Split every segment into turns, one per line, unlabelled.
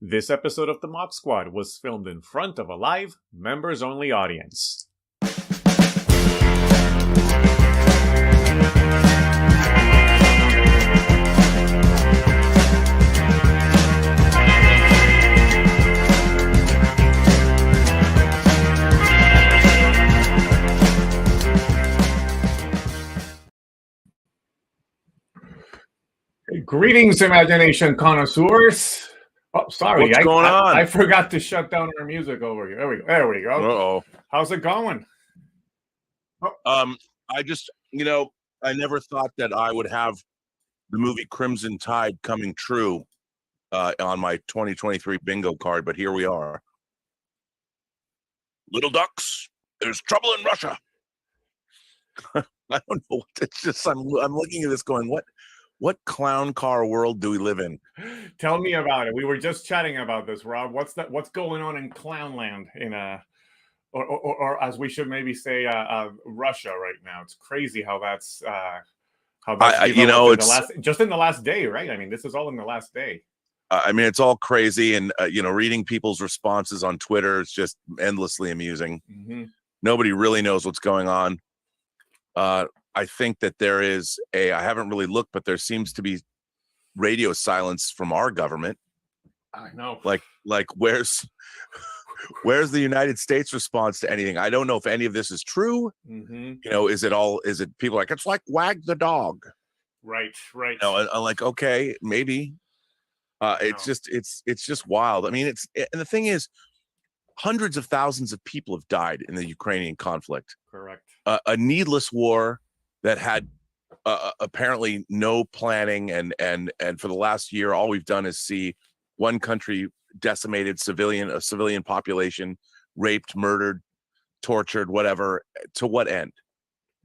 This episode of the MOC Squad was filmed in front of a live, members-only audience. Greetings, imagination connoisseurs. Oh, sorry.
What's going on?
I forgot to shut down our music over here. There we go.
Uh-oh.
How's it going?
I just, I never thought that I would have the movie Crimson Tide coming true on my 2023 bingo card, but here we are. Little ducks, there's trouble in Russia. I don't know. It's just I'm looking at this going, what clown car world do we live in?
Tell me about it. We were just chatting about this, Rob. What's going on in Clownland or as we should maybe say, Russia right now? It's crazy how that's just in the last day, right? I mean, this is all in the last day.
It's all crazy, and reading people's responses on Twitter is just endlessly amusing.
Mm-hmm.
Nobody really knows what's going on. I think that there is I haven't really looked, but there seems to be radio silence from our government.
I know.
Like where's the United States response to anything? I don't know if any of this is true.
Mm-hmm.
Is it people like, it's like wag the dog.
Right.
I'm like, okay, maybe. It's just wild. I mean, and the thing is, hundreds of thousands of people have died in the Ukrainian conflict.
Correct.
A needless war that had apparently no planning, and for the last year, all we've done is see one country decimated, a civilian population, raped, murdered, tortured, whatever. To what end?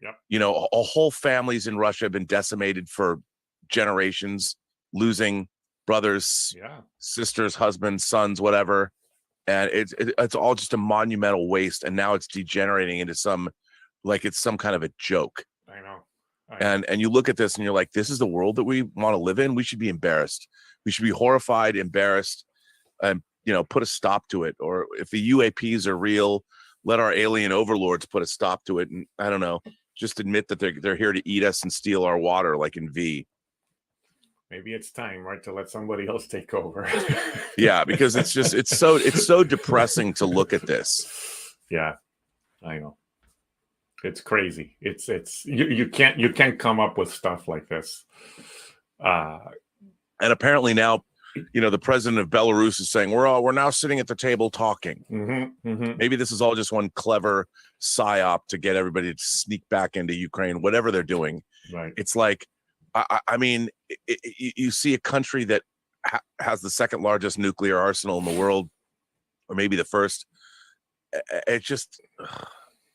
Yep.
A whole families in Russia have been decimated for generations, losing brothers, sisters, husbands, sons, whatever. And it's all just a monumental waste. And now it's degenerating into some kind of a joke.
I know.
And you look at this and you're like, this is the world that we want to live in. We should be embarrassed. We should be horrified, embarrassed, and put a stop to it. Or if the UAPs are real, let our alien overlords put a stop to it. And I don't know, just admit that they're here to eat us and steal our water, like in V.
Maybe it's time, right, to let somebody else take over.
Yeah, because it's so depressing to look at this.
Yeah, I know. It's crazy. It's you can't come up with stuff like this.
And apparently now, the president of Belarus is saying we're now sitting at the table talking.
Mm-hmm, mm-hmm.
Maybe this is all just one clever psyop to get everybody to sneak back into Ukraine, whatever they're doing.
Right.
It's like, you see a country that has the second largest nuclear arsenal in the world, or maybe the first. It's just,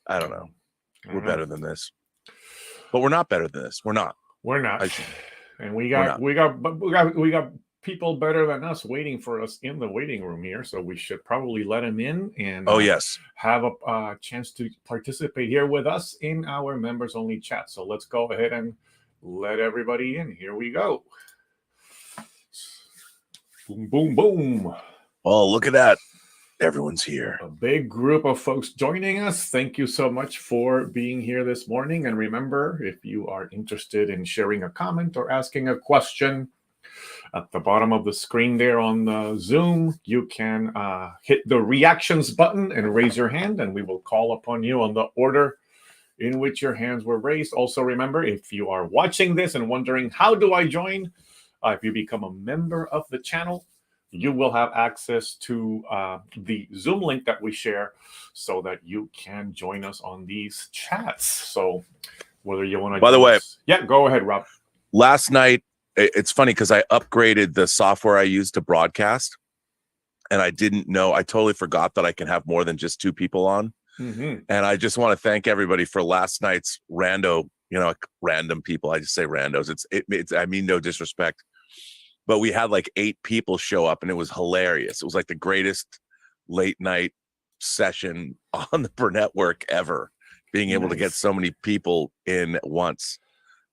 I don't know. We're better than this, but we're not better than this. We're not.
And we got people better than us waiting for us in the waiting room here. So we should probably let them in and have a chance to participate here with us in our members only chat. So let's go ahead and let everybody in. Here we go. Boom, boom, boom.
Oh, look at that. Everyone's here.
A big group of folks joining us. Thank you so much for being here this morning. And remember, if you are interested in sharing a comment or asking a question, at the bottom of the screen there on the Zoom, you can hit the reactions button and raise your hand, and we will call upon you on the order in which your hands were raised. Also, remember, if you are watching this and wondering, how do I join? If you become a member of the channel, you will have access to the Zoom link that we share so that you can join us on these chats. So whether you want to...
By the way...
Yeah, go ahead, Rob.
Last night, it's funny because I upgraded the software I use to broadcast, and I didn't know. I totally forgot that I can have more than just two people on.
Mm-hmm.
And I just want to thank everybody for last night's random people. I just say randos. It's I mean, no disrespect. But we had like 8 people show up, and it was hilarious. It was like the greatest late night session on the Burnettwork ever, being able to get so many people in at once.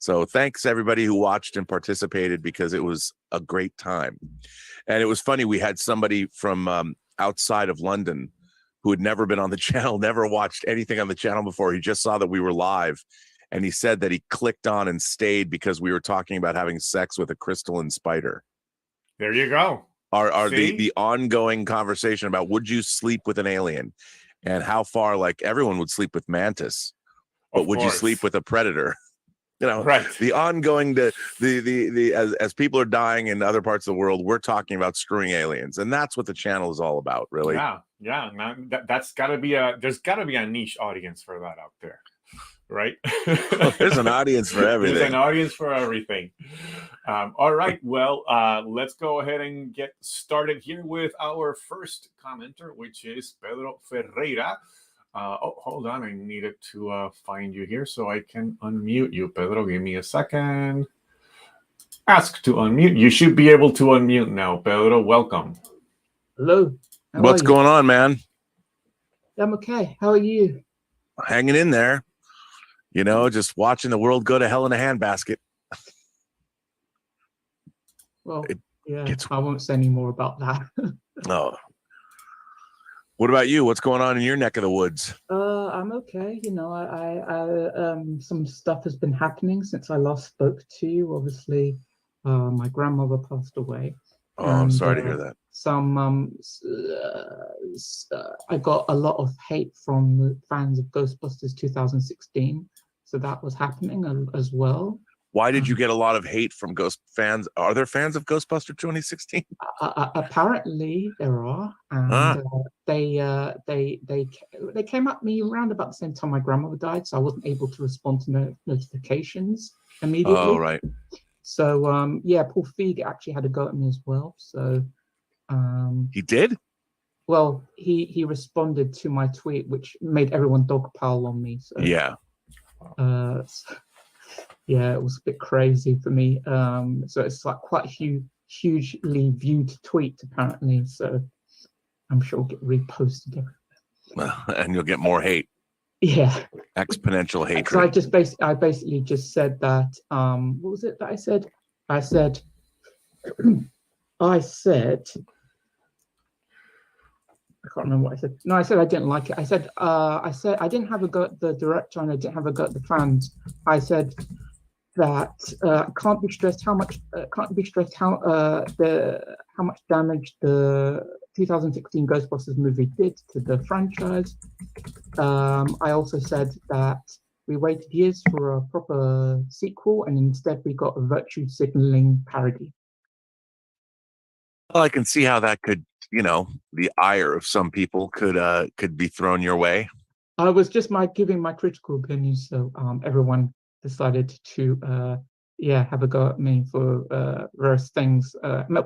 So thanks everybody who watched and participated, because it was a great time. And it was funny. We had somebody from outside of London who had never been on the channel, never watched anything on the channel before. He just saw that we were live. And he said that he clicked on and stayed because we were talking about having sex with a crystalline spider.
There you go.
The ongoing conversation about would you sleep with an alien and how far, like everyone would sleep with mantis, but would you sleep with a predator? You know,
right.
The ongoing, as people are dying in other parts of the world, we're talking about screwing aliens. And that's what the channel is all about, really.
Yeah. Man, there's gotta be a niche audience for that out there. Right.
Well, there's an audience for everything.
There's an audience for everything. All right. Well, let's go ahead and get started here with our first commenter, which is Pedro Ferreira. Hold on. I needed to find you here so I can unmute you. Pedro, give me a second. Ask to unmute. You should be able to unmute now. Pedro, welcome.
Hello.
What's going on, man?
I'm okay. How are you?
Hanging in there. You know, just watching the world go to hell in a handbasket.
Well, I won't say any more about that.
Oh. What about you? What's going on in your neck of the woods?
I'm okay. You know, I some stuff has been happening since I last spoke to you. Obviously, my grandmother passed away.
Oh, I'm sorry to hear that.
I got a lot of hate from the fans of Ghostbusters 2016. So that was happening as well.
Why did you get a lot of hate from Ghost fans? Are there fans of Ghostbuster 2016?
Apparently there are, and they came at me around about the same time my grandmother died, so I wasn't able to respond to notifications immediately.
Oh, right.
So Paul Feig actually had a go at me as well. So
he did?
Well, he responded to my tweet, which made everyone dogpile on me. So
yeah.
Yeah, it was a bit crazy for me. So it's like quite a hugely viewed tweet apparently. So I'm sure it'll get reposted everywhere.
And you'll get more hate.
Yeah.
Exponential hatred.
So I basically just said that. What was it that I said? I said. I can't remember what I said. No, I said I didn't like it. I said I didn't have a go at the director and I didn't have a go at the fans. I said that can't be stressed how much damage the 2016 Ghostbusters movie did to the franchise. I also said that we waited years for a proper sequel and instead we got a virtue signaling parody.
Well, I can see how that could, you know, the ire of some people could be thrown your way.
I was just giving my critical opinion, so everyone decided to have a go at me for various things,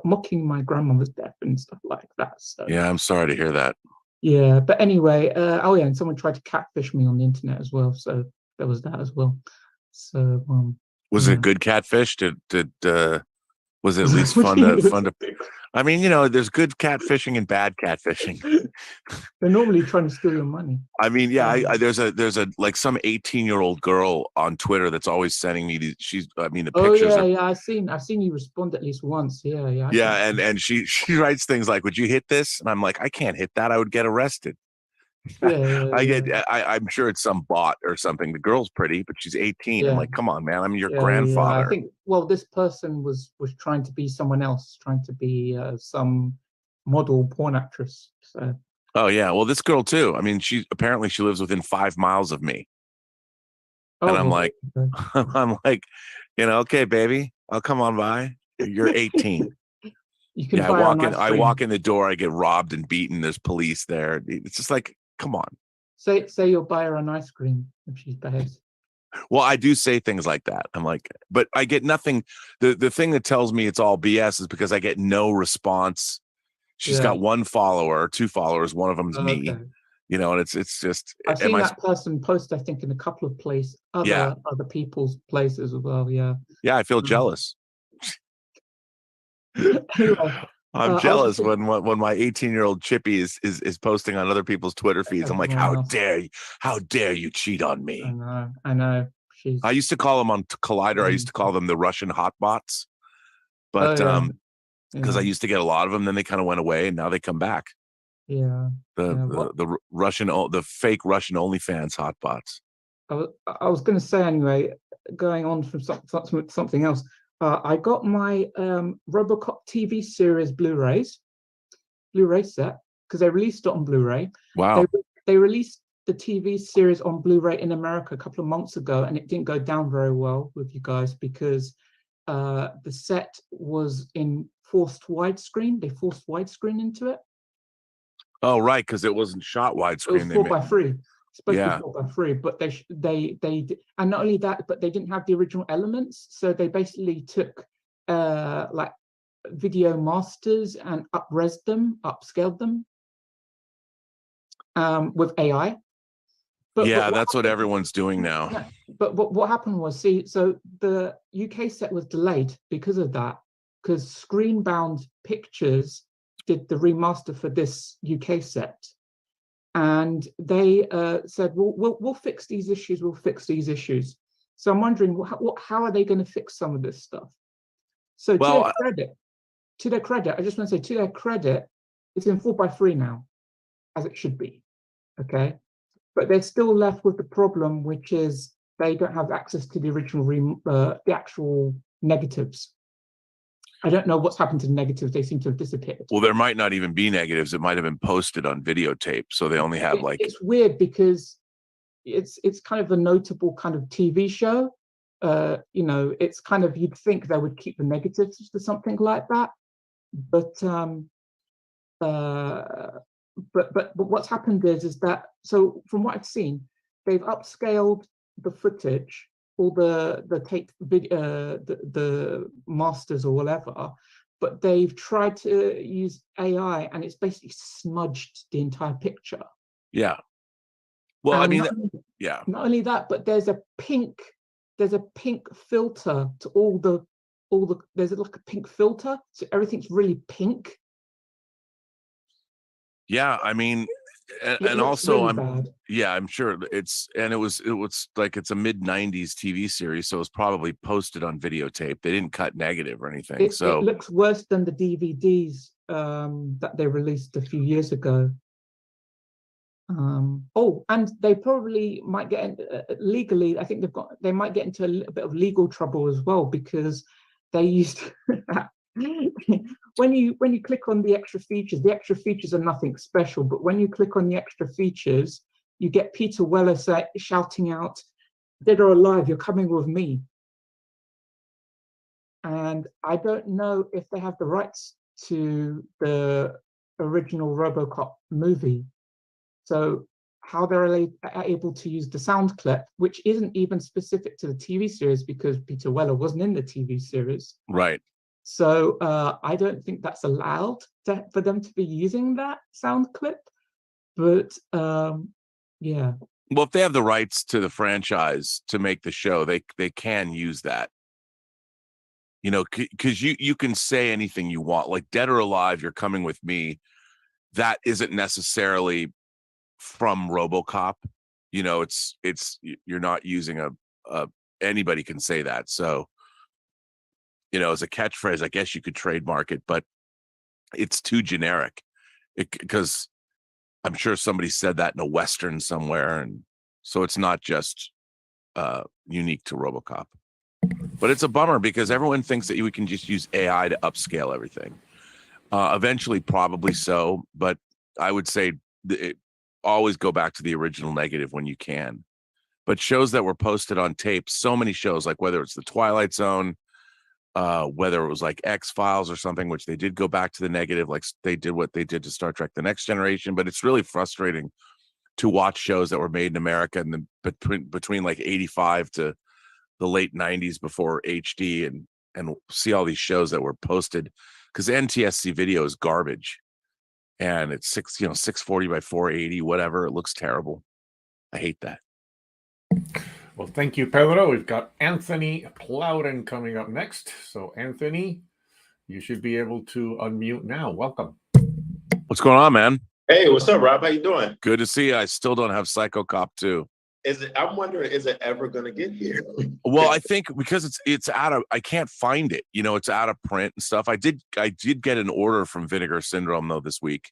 mocking my grandmother's death and stuff like that. So
yeah, I'm sorry to hear that.
Yeah, but anyway, and someone tried to catfish me on the internet as well, so there was that as well. So
was it good catfish? Did was it at least fun to? I mean, you know, there's good catfishing and bad catfishing.
They're normally trying to steal your money.
I mean, yeah, there's a like some 18-year-old girl on Twitter that's always sending me the pictures.
I've seen you respond at least once. Yeah.
Yeah, and she writes things like, "Would you hit this?" And I'm like, "I can't hit that. I would get arrested." I'm sure it's some bot or something. The girl's pretty, but she's 18.
Yeah.
I'm like, come on, man. I'm your grandfather.
I think, this person was trying to be someone else, trying to be some model porn actress. So.
Oh yeah, well, this girl too. I mean, she lives within 5 miles of me, and I'm like, you know, okay, baby, I'll come on by. You're 18.
You can
I walk in the door, I get robbed and beaten. There's police there. It's just like, come on.
Say you'll buy her an ice cream if she behaves.
Well, I do say things like that. I'm like, but I get nothing. The thing that tells me it's all BS is because I get no response. She's got 1 follower, 2 followers. One of them's me. You know, and it's just.
I've seen that person post, I think, in a couple of places, other people's places as well. Yeah.
Yeah, I feel jealous.
Anyway.
I'm jealous when my 18-year-old chippy is posting on other people's Twitter feeds. I'm like, how dare you cheat on me?
I know.
I used to call them on Collider. I used to call them the Russian hotbots. But because I used to get a lot of them. Then they kind of went away, and now they come back.
Yeah.
The Russian, the fake Russian OnlyFans hotbots.
I was going to say anyway, going on from something else. I got my RoboCop TV series Blu-ray set because they released it on Blu-ray.
Wow.
They released the TV series on Blu-ray in America a couple of months ago, and it didn't go down very well with you guys because the set was in forced widescreen. They forced widescreen into it.
Oh, right, because it wasn't shot widescreen.
It was 4:3. Supposed
Yeah.
to be 4:3, but they and not only that, but they didn't have the original elements, so they basically took like video masters and upscaled them with AI. But
that's what everyone's doing now.
Yeah, but what happened was, so the UK set was delayed because of that, because Screenbound Pictures did the remaster for this UK set. And they said, well, we'll fix these issues. We'll fix these issues. So I'm wondering, how are they going to fix some of this stuff? So to their credit, I just want to say, to their credit, it's in 4:3 now, as it should be. Okay, but they're still left with the problem, which is they don't have access to the original, the actual negatives. I don't know what's happened to the negatives. They seem to have disappeared.
Well, there might not even be negatives. It might have been posted on videotape, so they only have like.
It's weird because it's kind of a notable kind of TV show. It's kind of, you'd think they would keep the negatives to something like that, but what's happened is that, so from what I've seen, they've upscaled the footage, all the tape video, the masters or whatever, but they've tried to use AI and it's basically smudged the entire picture.
Yeah. Well,
and Not only that, but there's a pink filter to all the there's like a pink filter, so everything's really pink.
Yeah, I mean, and also
really
I'm sure it was like, it's a mid-90s TV series, so it was probably posted on videotape. They didn't cut negative or anything.
It looks worse than the DVDs that they released a few years ago. And they probably might get legally. I think they might get into a little bit of legal trouble as well, because they used when you click on the extra features are nothing special, but when you click on the extra features, you get Peter Weller shouting out, "Dead or alive, you're coming with me." And I don't know if they have the rights to the original RoboCop movie. So how they're able to use the sound clip, which isn't even specific to the TV series because Peter Weller wasn't in the TV series.
Right.
So I don't think that's allowed for them to be using that sound clip. But yeah.
Well, if they have the rights to the franchise to make the show, they can use that. Because you can say anything you want, like "Dead or Alive, you're coming with me." That isn't necessarily from RoboCop. It's you're not using a anybody can say that. So, as a catchphrase, I guess you could trademark it, but it's too generic because I'm sure somebody said that in a Western somewhere. And so it's not just unique to RoboCop, but it's a bummer because everyone thinks that we can just use AI to upscale everything. Eventually, probably so, but I would say always go back to the original negative when you can. But shows that were posted on tape, so many shows, like whether it's The Twilight Zone, whether it was like X-Files or something, which they did go back to the negative, like they did what they did to Star Trek: The Next Generation. But it's really frustrating to watch shows that were made in America and then between like 85 to the late 90s before HD, and see all these shows that were posted, because NTSC video is garbage. And it's 640 by 480, whatever. It looks terrible. I hate that.
Well, thank you, Pedro. We've got Anthony Plowden coming up next. So, Anthony, you should be able to unmute now. Welcome.
What's going on, man?
Hey, what's up, Rob? How you doing?
Good to see you. I still don't have Psycho Cop 2.
I'm wondering, is it ever going to get here?
Well, I think because it's out of, I can't find it. You know, it's out of print and stuff. I did get an order from Vinegar Syndrome though this week,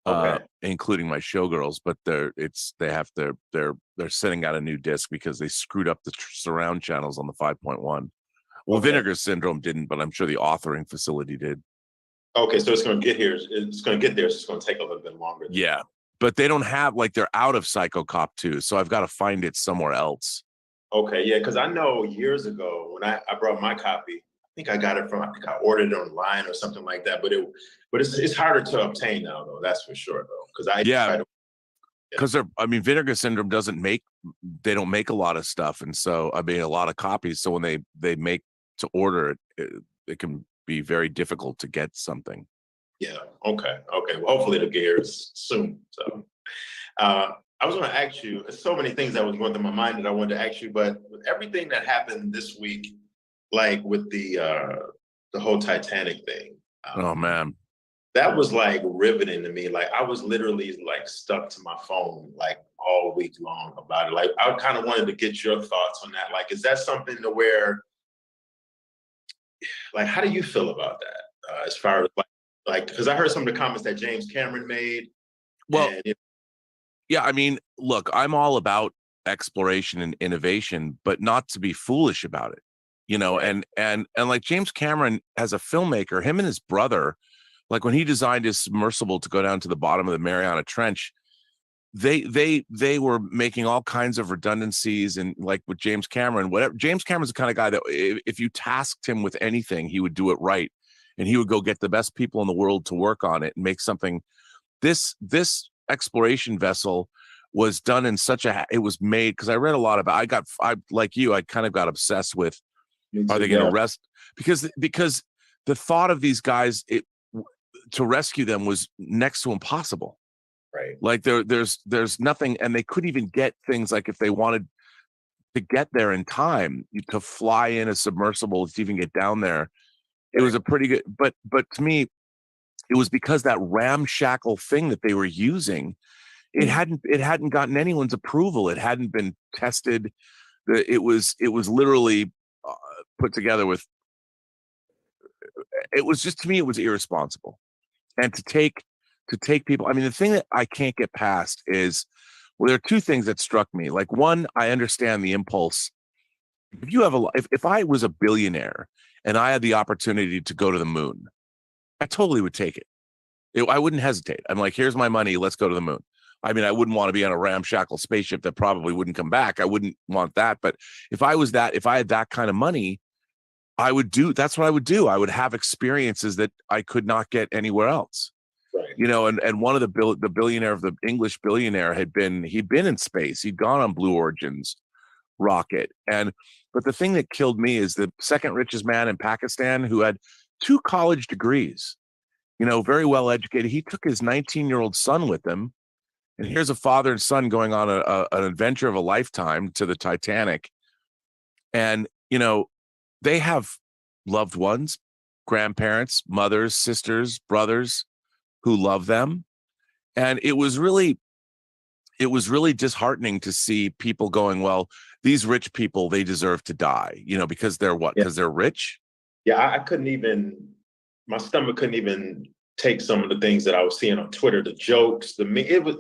Okay.
including my Showgirls, but they're sending out a new disc because they screwed up the surround channels on the 5.1. Well,
Okay.
Vinegar Syndrome didn't, but I'm sure the authoring facility did.
Okay, so it's going to get here. It's going to get there. It's just going to take a little bit longer.
Yeah, but they don't have, like, they're out of Psycho Cop 2, so I've got to find it somewhere else.
Okay, yeah, because I know years ago when I brought my copy, I think I I ordered it online or something like that. But it's harder to obtain now, though. That's for sure, though. Because
Vinegar Syndrome they don't make a lot of stuff, and so a lot of copies. So when they make to order it can be very difficult to get something.
Yeah. Okay. Well, hopefully it'll get here soon. So, I was going to ask you, so many things that was going through my mind that I wanted to ask you, but with everything that happened this week, like with the whole Titanic thing.
Oh man,
that was like riveting to me. Like I was literally like stuck to my phone like all week long about it. Like I kind of wanted to get your thoughts on that. Like, is that something to where, like, how do you feel about that? As far as like, because I heard some of the comments that James Cameron made.
Well, yeah, I mean, look, I'm all about exploration and innovation, but not to be foolish about it, you know.
Right.
And like James Cameron, as a filmmaker, him and his brother, like when he designed his submersible to go down to the bottom of the Mariana Trench, they were making all kinds of redundancies. And like with James Cameron, James Cameron's the kind of guy that if you tasked him with anything, he would do it right, and he would go get the best people in the world to work on it and make something. This exploration vessel was done in it was made, because I read a lot about, I like you, I kind of got obsessed with, are they going to arrest, because the thought of these guys, to rescue them was next to impossible.
Right.
Like there's nothing, and they couldn't even get things, like if they wanted to get there in time to fly in a submersible to even get down there. It was a pretty good, but to me, it was because that ramshackle thing that they were using, it hadn't gotten anyone's approval. It hadn't been tested. It was literally put together with. It was just, to me, it was irresponsible, and to take people. I mean, the thing that I can't get past is, well, there are two things that struck me. Like, one, I understand the impulse. If you have if I was a billionaire and I had the opportunity to go to the moon, I totally would take it. I wouldn't hesitate. I'm like, here's my money. Let's go to the moon. I mean, I wouldn't want to be on a ramshackle spaceship that probably wouldn't come back. I wouldn't want that. But if I had that kind of money, that's what I would do. I would have experiences that I could not get anywhere else.
Right.
You know, and one of the billionaire of the English billionaire he'd been in space. He'd gone on Blue Origin's rocket. But the thing that killed me is the second richest man in Pakistan, who had 2 college degrees, you know, very well educated. He took his 19-year-old son with him. And here's a father and son going on an adventure of a lifetime to the Titanic. And, you know, they have loved ones, grandparents, mothers, sisters, brothers who love them. And it was really disheartening to see people going, well, these rich people, they deserve to die, you know, because they're what? Because they're rich?
Yeah, I couldn't even, my stomach couldn't even take some of the things that I was seeing on Twitter, the jokes, it was,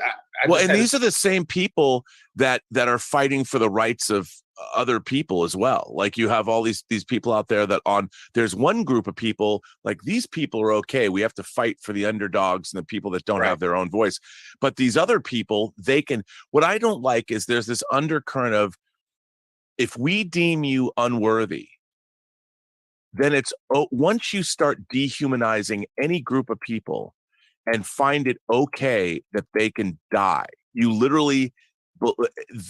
and these are the same people that are fighting for the rights of other people as well. Like, you have all these people out there there's one group of people, like, these people are okay. We have to fight for the underdogs and the people that don't have their own voice. But these other people, what I don't like is there's this undercurrent of, if we deem you unworthy, then it's, once you start dehumanizing any group of people and find it okay that they can die, you literally,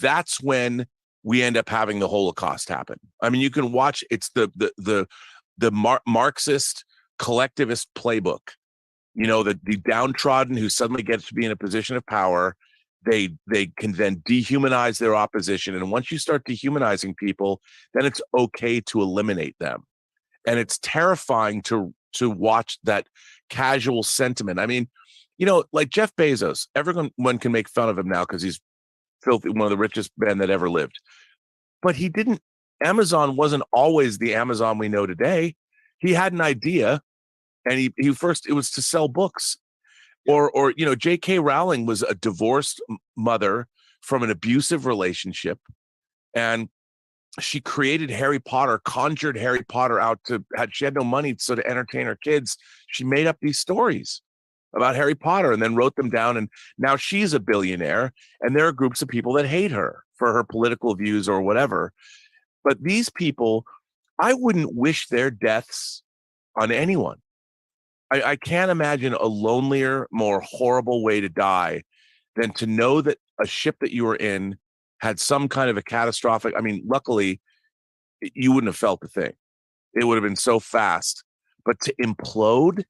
that's when we end up having the Holocaust happen. I mean, you can watch, it's the Marxist collectivist playbook, you know, the downtrodden who suddenly gets to be in a position of power. They can then dehumanize their opposition. And once you start dehumanizing people, then it's okay to eliminate them. And it's terrifying to watch that casual sentiment. I mean, you know, like Jeff Bezos, everyone can make fun of him now because he's filthy, one of the richest men that ever lived. But he didn't. Amazon wasn't always the Amazon we know today. He had an idea, and he first, it was to sell books. Or J.K. Rowling was a divorced mother from an abusive relationship, and she created Harry Potter, conjured Harry Potter out she had no money, so to entertain her kids, she made up these stories about Harry Potter and then wrote them down. And now she's a billionaire, and there are groups of people that hate her for her political views or whatever. But these people, I wouldn't wish their deaths on anyone. I can't imagine a lonelier, more horrible way to die than to know that a ship that you were in had some kind of a catastrophic. I mean, luckily, you wouldn't have felt the thing. It would have been so fast. But to implode,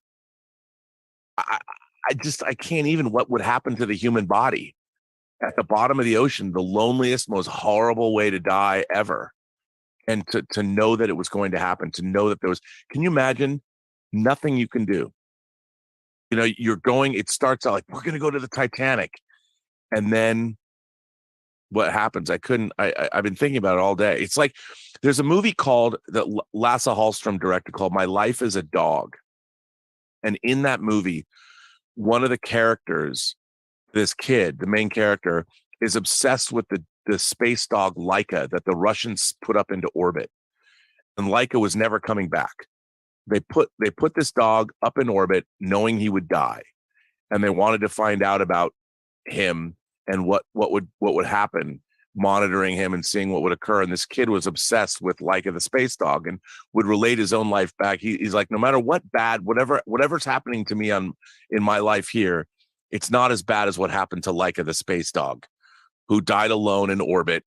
I can't even. What would happen to the human body at the bottom of the ocean? The loneliest, most horrible way to die ever. And to know that it was going to happen, to know that there was. Can you imagine? Nothing you can do. You're going. It starts out like, we're going to go to the Titanic, and then what happens? I've been thinking about it all day. It's like there's a movie called that Lasse Hallström directed called My Life as a Dog. And in that movie, one of the characters, this kid, the main character, is obsessed with the space dog Laika that the Russians put up into orbit. And Laika was never coming back. They put this dog up in orbit knowing he would die. And they wanted to find out about him and what would happen, monitoring him and seeing what would occur. And this kid was obsessed with Laika the space dog and would relate his own life back. He's like, no matter what bad, whatever's happening to me in my life here, it's not as bad as what happened to Laika the space dog, who died alone in orbit,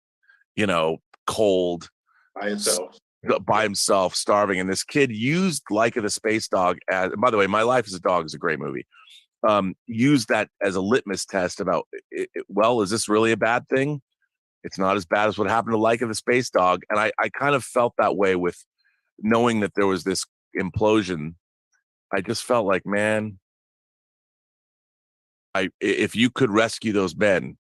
cold, by himself, starving. And this kid used Laika the space dog as, by the way, My Life as a Dog is a great movie. Use that as a litmus test about, is this really a bad thing? It's not as bad as what happened to Laika the space dog. And I kind of felt that way with knowing that there was this implosion. I just felt like, man, if you could rescue those men,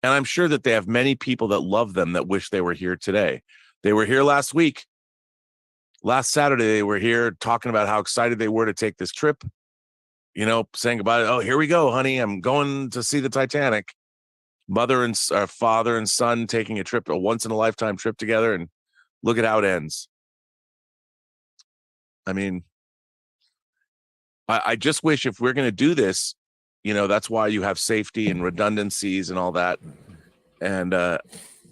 and I'm sure that they have many people that love them that wish they were here today. They were here last week. Last Saturday, they were here talking about how excited they were to take this trip. Saying about it. Oh, here we go, honey. I'm going to see the Titanic. Mother and father and son taking a trip, a once in a lifetime trip together, and look at how it ends. I mean, I just wish if we're going to do this, that's why you have safety and redundancies and all that. And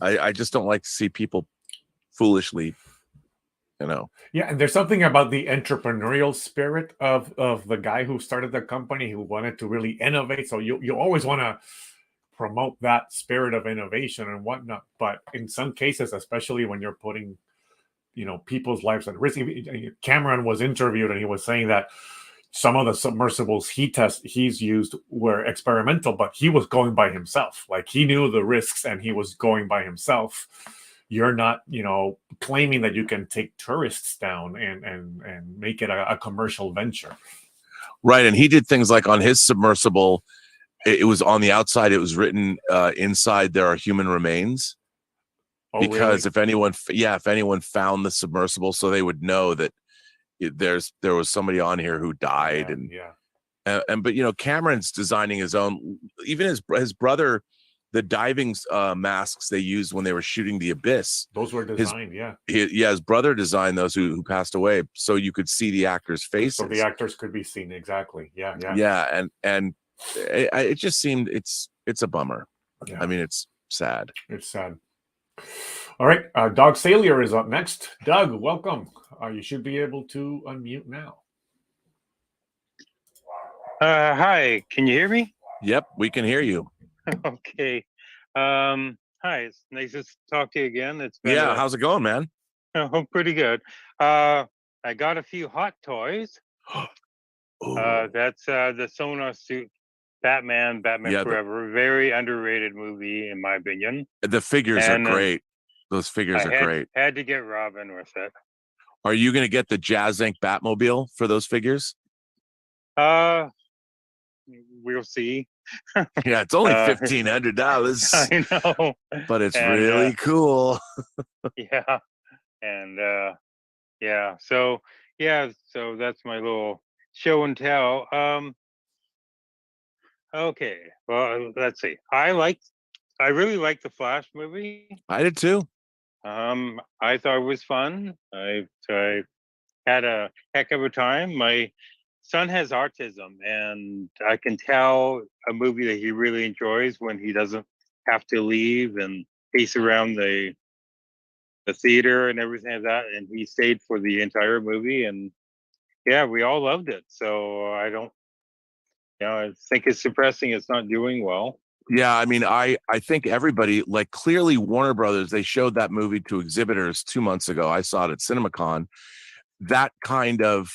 I just don't like to see people foolishly,
Yeah, and there's something about the entrepreneurial spirit of the guy who started the company, who wanted to really innovate. So you always want to promote that spirit of innovation and whatnot. But in some cases, especially when you're putting, people's lives at risk. Cameron was interviewed and he was saying that some of the submersibles he's used were experimental, but he was going by himself. Like, he knew the risks and he was going by himself. You're not, claiming that you can take tourists down and make it a commercial venture.
Right. And he did things like on his submersible, it was on the outside, it was written inside there are human remains. Oh, because really? if anyone found the submersible, so they would know that there was somebody on here who died. But Cameron's designing his own, even his brother, the diving masks they used when they were shooting The Abyss.
Those were designed,
his brother designed those who passed away, so you could see the actors' faces.
So the actors could be seen, exactly. Yeah.
And it just seemed it's a bummer. Yeah. I mean, it's sad.
It's sad. All right, Doug Salier is up next. Doug, welcome. You should be able to unmute now.
Hi, can you hear me?
Yep, we can hear you.
Okay. Hi, it's nice to talk to you again. It's been
how's it going, man?
Oh, pretty good. I got a few hot toys. That's the Sonar suit, Batman Forever. Very underrated movie, in my opinion.
The figures are great. Those figures are great.
Had to get Robin with it.
Are you going to get the Jazz Inc. Batmobile for those figures?
We'll see.
Yeah, it's only $1,500.
I know,
but it's
and,
really cool.
yeah, and yeah, so that's my little show and tell. Okay, well, let's see. I really liked the Flash movie.
I did too.
I thought it was fun. I had a heck of a time. My son has autism, and I can tell a movie that he really enjoys when he doesn't have to leave and pace around the theater and everything like that. And he stayed for the entire movie, and yeah, we all loved it. So I don't, I think it's suppressing. It's not doing well.
Yeah, I mean, I think everybody, like, clearly Warner Brothers, they showed that movie to exhibitors 2 months ago. I saw it at CinemaCon. That kind of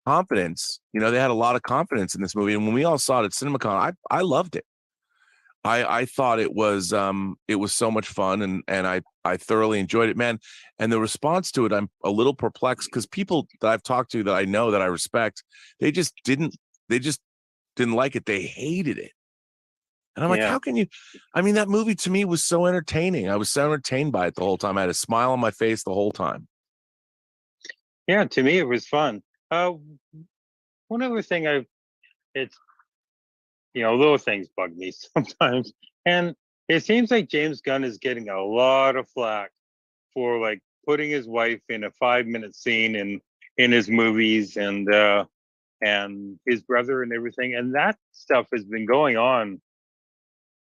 confidence, they had a lot of confidence in this movie. And when we all saw it at CinemaCon, I loved it. I thought it was so much fun, and I thoroughly enjoyed it, man. And the response to it, I'm a little perplexed, because people that I've talked to that I know, that I respect, they just didn't like it. They hated it. And I'm like, how can you? I mean, that movie to me was so entertaining. I was so entertained by it the whole time. I had a smile on my face the whole time.
Yeah, to me it was fun. One other thing, it's little things bug me sometimes, and it seems like James Gunn is getting a lot of flack for like putting his wife in a 5-minute scene in his movies, and his brother and everything, and that stuff has been going on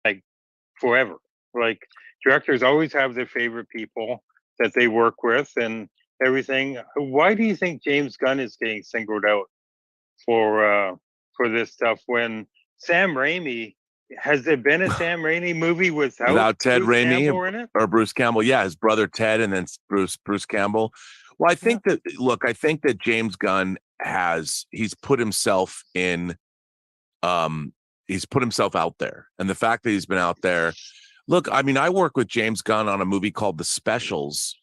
like forever. Like, directors always have their favorite people that they work with and everything. Why do you think James Gunn is getting singled out for this stuff when Sam Raimi, has there been a Sam Raimi movie without
Ted
Bruce
Raimi
Campbell in it?
or Bruce Campbell? Yeah, his brother Ted, and then Bruce Campbell. Well, I think I think that James Gunn he's put himself in, he's put himself out there, and the fact that he's been out there. Look, I mean, I worked with James Gunn on a movie called The Specials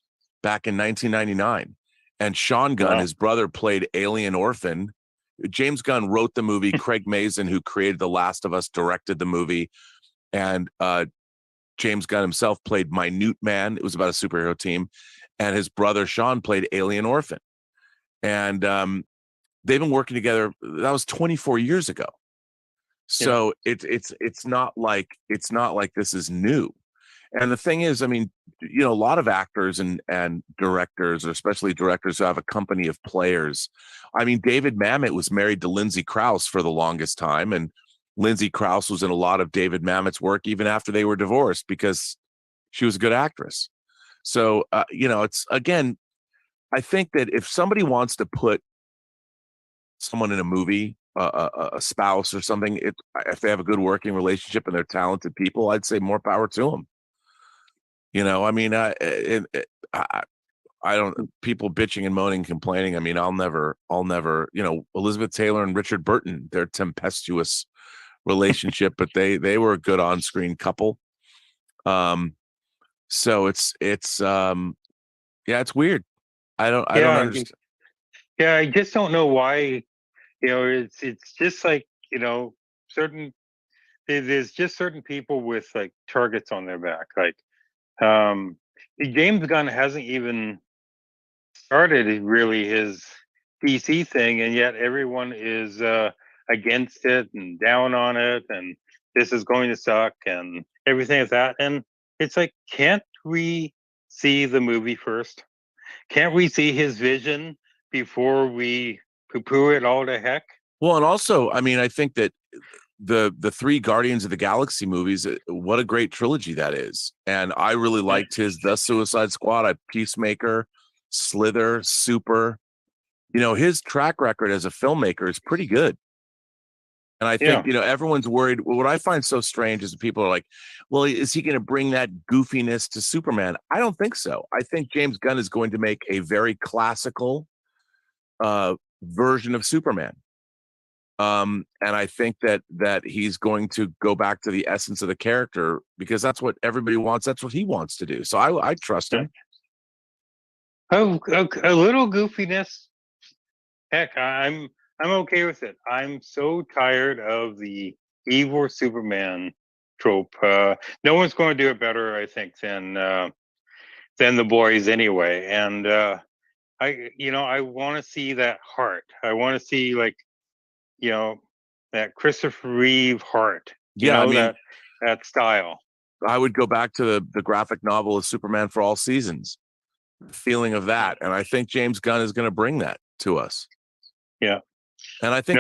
back in 1999, and Sean Gunn, his brother, played Alien Orphan. James Gunn wrote the movie. Craig Mazin, who created The Last of Us, directed the movie, and James Gunn himself played Minute Man. It was about a superhero team, and his brother Sean played Alien Orphan. And they've been working together. That was 24 years ago. So it's not like this is new. And the thing is, I mean, a lot of actors and directors, or especially directors who have a company of players. I mean, David Mamet was married to Lindsay Krause for the longest time, and Lindsay Krause was in a lot of David Mamet's work even after they were divorced, because she was a good actress. So, it's, again, I think that if somebody wants to put someone in a movie, a spouse or something, if they have a good working relationship and they're talented people, I'd say more power to them. I mean, I don't, people bitching and moaning, complaining. I mean, I'll never, Elizabeth Taylor and Richard Burton, their tempestuous relationship, but they were a good on-screen couple. So it's weird. I don't understand.
Yeah, I just don't know why. It's just like, there's just certain people with like targets on their back. Like, James Gunn hasn't even started really his DC thing, and yet everyone is against it and down on it, and this is going to suck and everything like that. And it's like, can't we see the movie first? Can't we see his vision before we poo-poo it all to heck?
Well, and also, I mean, I think that the 3 Guardians of the Galaxy movies, what a great trilogy that is. And I really liked The Suicide Squad, Peacemaker, Slither, Super. His track record as a filmmaker is pretty good. And I think, everyone's worried. What I find so strange is that people are like, well, is he going to bring that goofiness to Superman? I don't think so. I think James Gunn is going to make a very classical version of Superman. And I think that he's going to go back to the essence of the character, because that's what everybody wants. That's what he wants to do. So I trust him.
A little goofiness. Heck, I'm I'm okay with it. I'm so tired of the evil Superman trope. No one's going to do it better, I think, than the boys anyway. And I want to see that heart. I want to see that Christopher Reeve heart.
Yeah, I mean,
that style.
I would go back to the graphic novel of Superman for All Seasons, feeling of that, and I think James Gunn is going to bring that to us.
Yeah,
and I think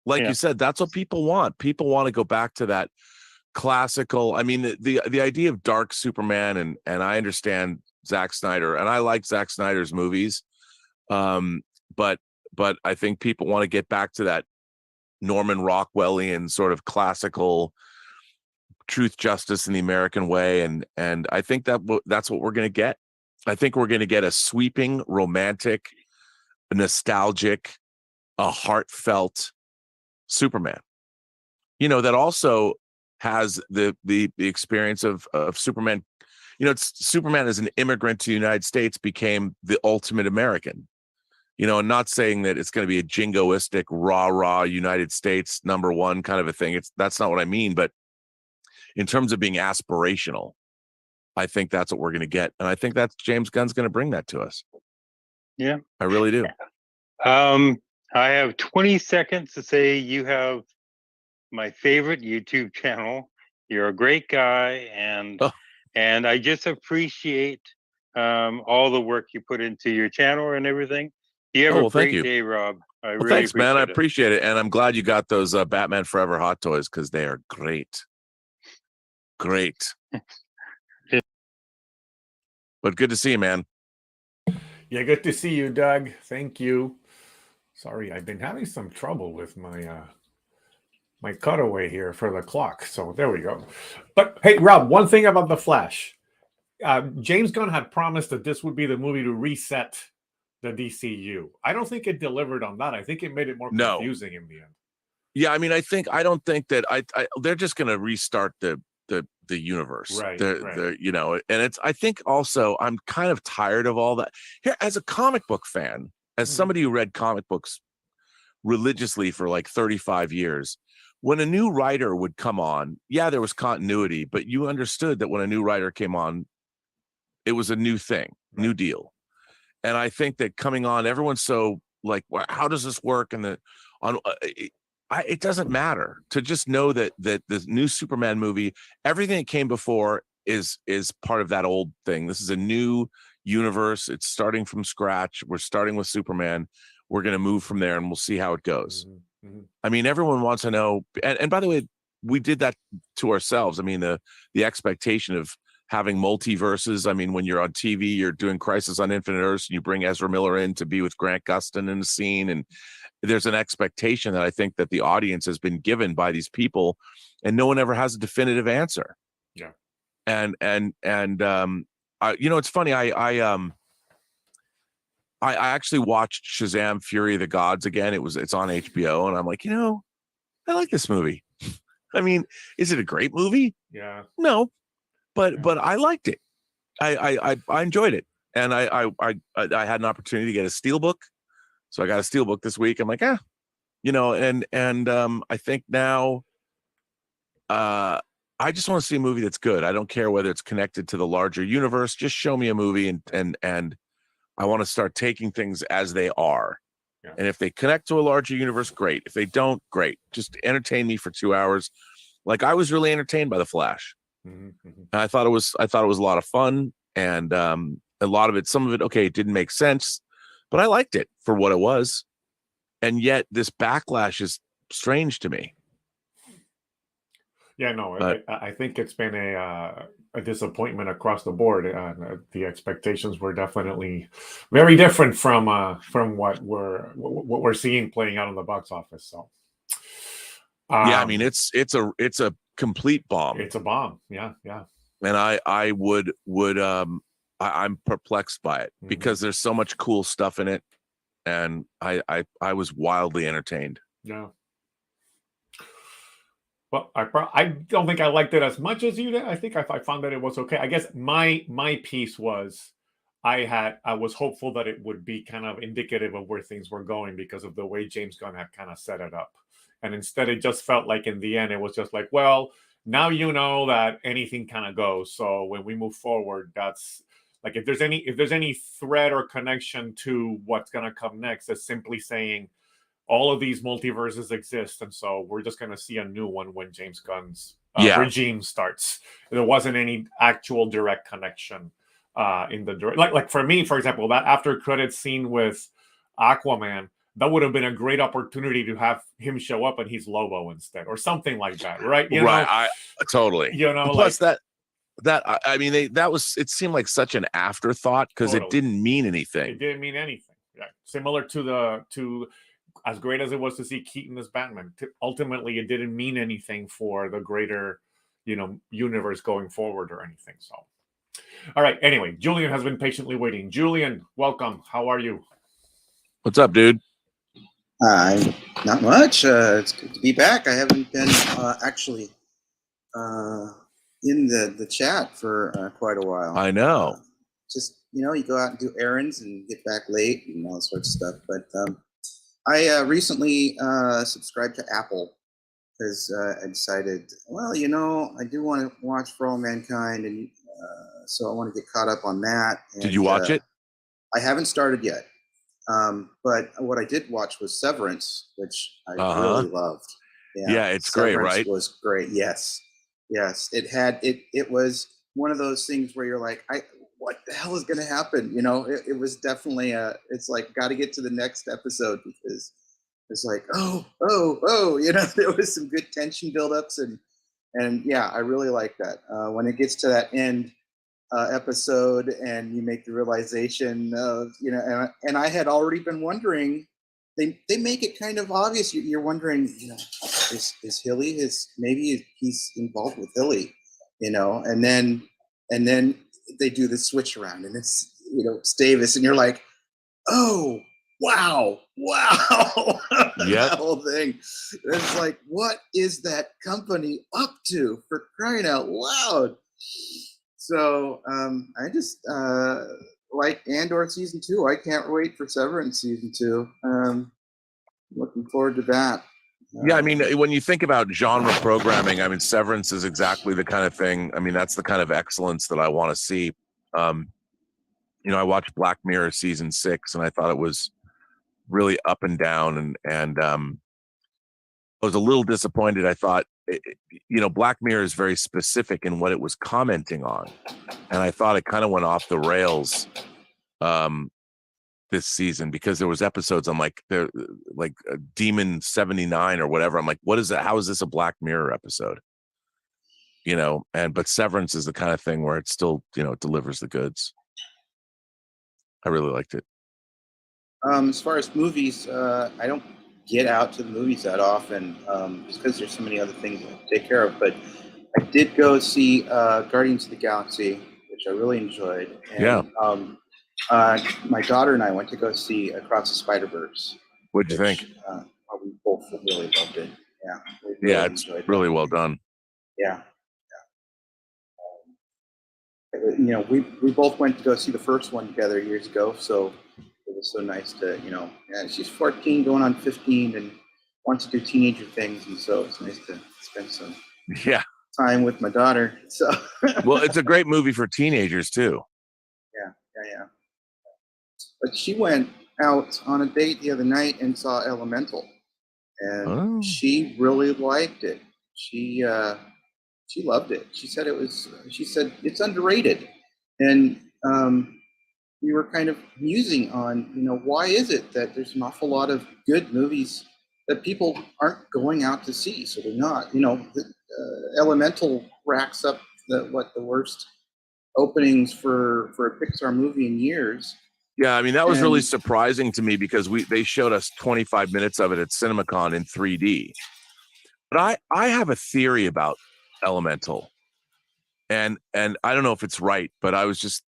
like you said, that's what people want. People want to go back to that classical. I mean, the idea of dark Superman, and I understand Zack Snyder, and I like Zack Snyder's movies, but I think people want to get back to that Norman Rockwellian sort of classical truth, justice, in the American way, and I think that's what we're going to get. I think we're going to get a sweeping, romantic, nostalgic, a heartfelt Superman, that also has the experience of Superman. Superman as an immigrant to the United States became the ultimate American. And not saying that it's going to be a jingoistic, rah United States #1 kind of a thing. That's not what I mean. But in terms of being aspirational, I think that's what we're going to get, and I think that's James Gunn's going to bring that to us.
Yeah,
I really do.
I have 20 seconds to say you have my favorite YouTube channel. You're a great guy, and I just appreciate all the work you put into your channel and everything. You have a great day, Rob.
Thanks, man. I appreciate it, and I'm glad you got those Batman Forever hot toys, because they are great. But good to see you, man.
Yeah, good to see you, Doug. Thank you. Sorry, I've been having some trouble with my my cutaway here for the clock. So there we go. But hey, Rob, one thing about The Flash. James Gunn had promised that this would be the movie to reset the DCU. I don't think it delivered on that. I think it made it more confusing in the end.
Yeah, I mean, I don't think that they're just going to restart the universe.
Right.
And I think also I'm kind of tired of all that. Here, as a comic book fan, as somebody who read comic books religiously for like 35 years, when a new writer would come on, yeah, there was continuity, but you understood that when a new writer came on, it was a new thing, new deal. And I think that coming on, everyone's so like, well, how does this work? And it doesn't matter to just know that the new Superman movie, everything that came before is part of that old thing. This is a new universe. It's starting from scratch. We're starting with Superman. We're going to move from there, and we'll see how it goes. I mean, everyone wants to know. And by the way, we did that to ourselves. I mean, the expectation of having multiverses. I mean, when you're on TV, you're doing Crisis on Infinite Earths, and you bring Ezra Miller in to be with Grant Gustin in the scene, and there's an expectation that I think that the audience has been given by these people, and no one ever has a definitive answer.
Yeah.
And it's funny. I actually watched Shazam! Fury of the Gods again. It's on HBO, and I'm like, I like this movie. I mean, is it a great movie?
Yeah.
No, but I liked it. I enjoyed it, and I had an opportunity to get a steelbook. So I got a steelbook this week. I'm like, and I think now I just want to see a movie that's good. I don't care whether it's connected to the larger universe. Just show me a movie, and I want to start taking things as they are.
Yeah.
And if they connect to a larger universe, great. If they don't, great. Just entertain me for 2 hours. Like, I was really entertained by The Flash. And I thought it was a lot of fun, and a lot of it, some of it, okay, it didn't make sense, but I liked it for what it was. And yet this backlash is strange to me.
Yeah, no, I think it's been a disappointment across the board. The expectations were definitely very different from what we're seeing playing out in the box office. So,
yeah, I mean, it's a complete bomb.
It's a bomb. Yeah.
And I'm perplexed by it because there's so much cool stuff in it, and I was wildly entertained.
Yeah. Well, I don't think I liked it as much as you did. I think I found that it was okay. I guess my piece was I was hopeful that it would be kind of indicative of where things were going because of the way James Gunn had kind of set it up. And instead, it just felt like in the end, it was just like, well, now you know that anything kind of goes. So when we move forward, that's like if there's any thread or connection to what's going to come next, it's simply saying all of these multiverses exist, and so we're just going to see a new one when James Gunn's regime starts. There wasn't any actual direct connection in the like for me, for example, that after credits scene with Aquaman, that would have been a great opportunity to have him show up and he's Lobo instead, or something like that, right? You know,
I totally.
You know,
and plus that I mean, it seemed like such an afterthought because it didn't mean anything.
It didn't mean anything. Yeah. Similar to as great as it was to see Keaton as Batman, ultimately it didn't mean anything for the greater, universe going forward or anything. So, all right. Anyway, Julian has been patiently waiting. Julian, welcome. How are you?
What's up, dude?
Not much. It's good to be back. I haven't been actually in the chat for quite a while.
I know.
Just you go out and do errands and get back late and all sorts of stuff. But I recently subscribed to Apple because I decided, well, I do want to watch For All Mankind, and so I want to get caught up on that. And,
did you watch it?
I haven't started yet. But what I did watch was Severance, which I really loved.
Yeah, it's
Severance
great, right?
Was great. Yes. It was one of those things where you're like, what the hell is going to happen? It was definitely it's like, got to get to the next episode because it's like, there was some good tension buildups and yeah, I really like that. When it gets to that end episode and you make the realization of, and I had already been wondering, they make it kind of obvious. You're wondering, is Hilly maybe he's involved with Hilly, and then they do the switch around and it's, it's Davis and you're like, oh, wow.
Yeah.
That whole thing. It's like, what is that company up to, for crying out loud? So I just like Andor season 2. I can't wait for Severance season 2. Looking forward to that.
Yeah, I mean, when you think about genre programming, I mean, Severance is exactly the kind of thing. I mean, that's the kind of excellence that I want to see. I watched Black Mirror season 6, and I thought it was really up and down, and I was a little disappointed. I thought, Black Mirror is very specific in what it was commenting on, and I thought it kind of went off the rails this season because there was episodes I'm like, they're like Demon 79 or whatever. I'm like, what is that? How is this a Black Mirror episode? But Severance is the kind of thing where it still, it delivers the goods. I really liked it.
As far as movies, I don't get out to the movies that often, just because there's so many other things to take care of. But I did go see Guardians of the Galaxy, which I really enjoyed. And, my daughter and I went to go see Across the Spider-Verse.
What'd you think?
We both really loved it. Yeah.
Really it's really well done.
Yeah. We both went to go see the first one together years ago, so it was so nice to, she's 14 going on 15 and wants to do teenager things, and so it's nice to spend some time with my daughter. So
well, it's a great movie for teenagers too.
Yeah. But she went out on a date the other night and saw Elemental, and she really liked it. She loved it. She said it's underrated, and we were kind of musing on, why is it that there's an awful lot of good movies that people aren't going out to see? So they're not, Elemental racks up the worst openings for a Pixar movie in years.
Yeah, I mean, that was really surprising to me because they showed us 25 minutes of it at CinemaCon in 3D. But I have a theory about Elemental, and I don't know if it's right, but I was just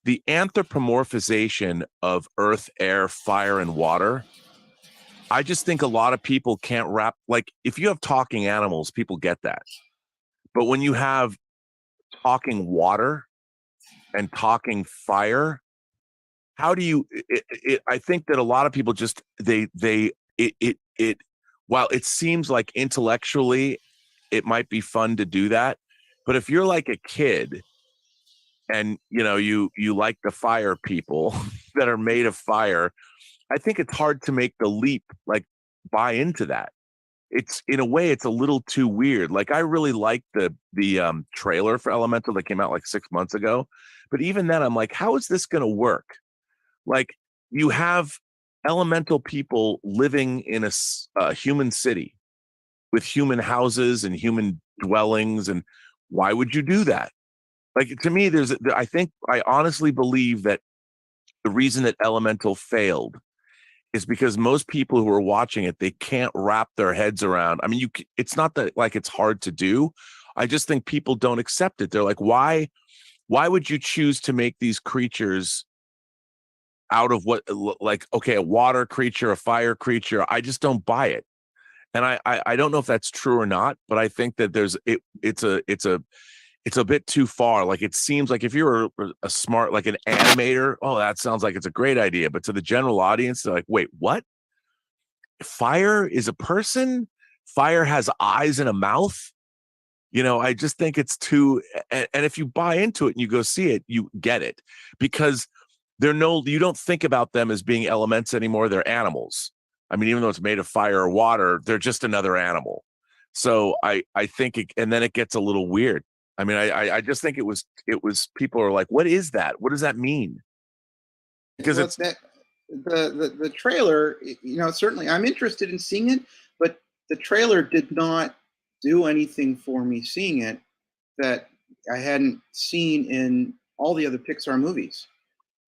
the anthropomorphization of earth, air, fire, and water. I just think a lot of people can't wrap, like, if you have talking animals, people get that. But when you have talking water, and talking fire, how do you I think that a lot of people just while it seems like intellectually it might be fun to do that, but if you're like a kid and you like the fire people that are made of fire, I think it's hard to make the leap, like buy into that. It's in a way it's a little too weird. Like I really liked the trailer for Elemental that came out like 6 months ago, but even then I'm like, how is this going to work? Like you have elemental people living in a human city with human houses and human dwellings, and why would you do that? Like to me, I honestly believe that the reason that Elemental failed is because most people who are watching it, they can't wrap their heads around. I mean, it's not that like it's hard to do. I just think people don't accept it. They're like, why would you choose to make these creatures out of what, like, okay, a water creature, a fire creature? I just don't buy it. And I don't know if that's true or not, but I think that it's a bit too far. Like it seems like if you're a smart, like an animator, oh, that sounds like it's a great idea. But to the general audience, they're like, wait, what? Fire is a person? Fire has eyes and a mouth? I just think it's too, and if you buy into it and you go see it, you get it, because you don't think about them as being elements anymore. They're animals. I mean, even though it's made of fire or water, they're just another animal. So I think and then it gets a little weird. I mean, I just think it was people are like, what is that? What does that mean? Because
it's the trailer, certainly I'm interested in seeing it, but the trailer did not do anything for me seeing it that I hadn't seen in all the other Pixar movies.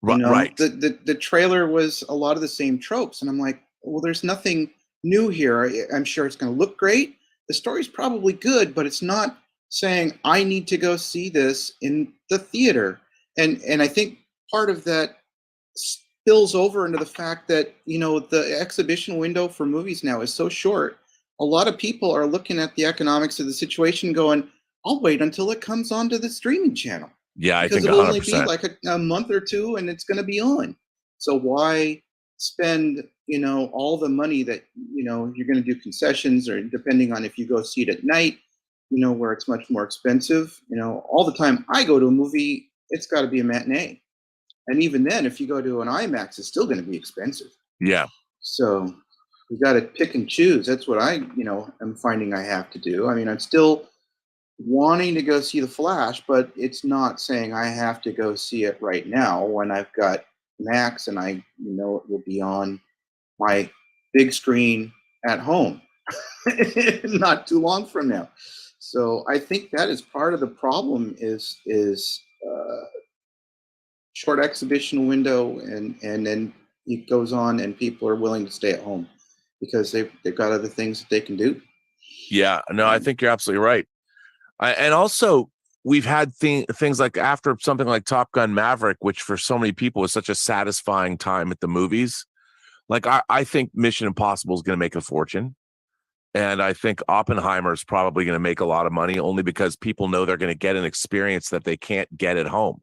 Right.
The trailer was a lot of the same tropes, and I'm like, well, there's nothing new here. I'm sure it's going to look great. The story's probably good, but it's not saying I need to go see this in the theater. And I think part of that spills over into the fact that, the exhibition window for movies now is so short. A lot of people are looking at the economics of the situation going, I'll wait until it comes onto the streaming channell.
Yeah, I think
because it'll
100%.
only be like a month or two and it's going to be on. So why spend, all the money that, you're going to do concessions, or depending on if you go see it at night, where it's much more expensive. All the time I go to a movie, it's got to be a matinee. And even then, if you go to an IMAX, it's still going to be expensive.
Yeah.
So we got to pick and choose. That's what I, am finding I have to do. I mean, I'm still wanting to go see The Flash, but it's not saying I have to go see it right now when I've got Max and I know it will be on my big screen at home not too long from now. So I think that is part of the problem is short exhibition window, and then it goes on and people are willing to stay at home because they've got other things that they can do.
Yeah, no, I think you're absolutely right. And also we've had things like after something like Top Gun Maverick, which for so many people was such a satisfying time at the movies. Like I think Mission Impossible is going to make a fortune. And I think Oppenheimer is probably going to make a lot of money only because people know they're going to get an experience that they can't get at home.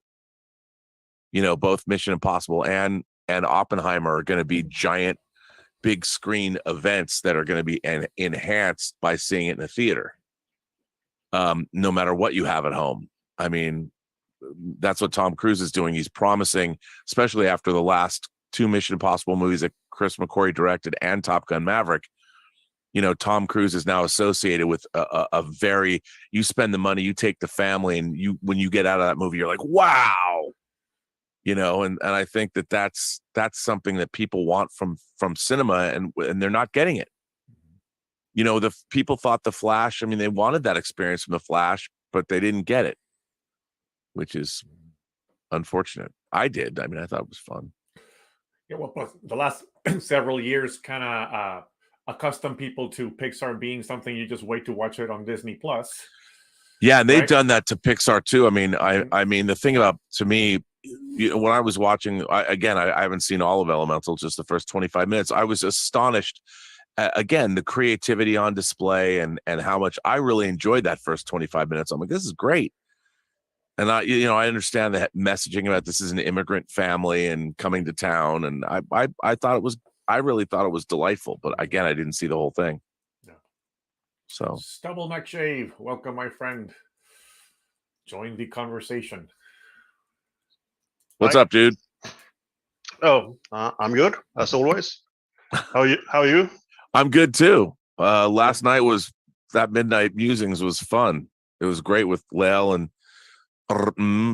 Both Mission Impossible and Oppenheimer are going to be giant, big screen events that are going to be enhanced by seeing it in a theater. No matter what you have at home. I mean, that's what Tom Cruise is doing. He's promising, especially after the last two Mission Impossible movies that Chris McQuarrie directed and Top Gun Maverick. Tom Cruise is now associated with a very, you spend the money, you take the family, and when you get out of that movie, you're like, wow. And I think that's something that people want from cinema, and they're not getting it. The people thought The Flash, I mean, they wanted that experience from The Flash, but they didn't get it, which is unfortunate. I did. I mean, I thought it was fun.
Yeah, well, plus the last several years kind of accustomed people to Pixar being something you just wait to watch it on Disney Plus.
Yeah, and they've done that to Pixar too. I mean, the thing about, to me, when I was watching, I haven't seen all of Elemental, just the first 25 minutes. I was astonished. Again, the creativity on display and how much I really enjoyed that first 25 minutes. I'm like, this is great. And I understand that messaging about this is an immigrant family and coming to town, and I really thought it was delightful. But again, I didn't see the whole thing.
Yeah.
So
Stubble McShave, welcome, my friend. Join the conversation.
what's
Hi.
up, dude?
Oh, I'm good as always. How are you?
I'm good too. Last night was that Midnight Musings was fun. It was great with Lael and,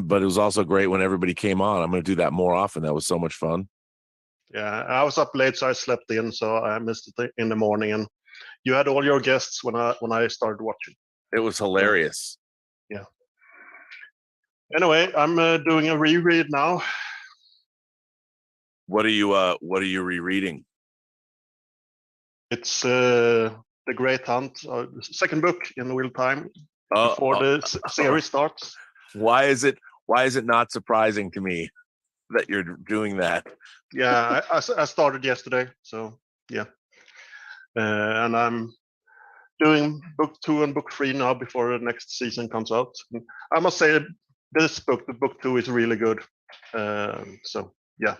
but it was also great when everybody came on. I'm going to do that more often. That was so much fun.
Yeah, I was up late, so I slept in, so I missed it in the morning. And you had all your guests when I started watching.
It was hilarious.
Yeah. Anyway, I'm doing a reread now.
What are you rereading?
It's The Great Hunt, second book in real time before the series starts.
Why is it not surprising to me that you're doing that?
Yeah, I started yesterday, so yeah. And I'm doing book 2 and book 3 now before the next season comes out. And I must say this book, the book 2, is really good. So yeah.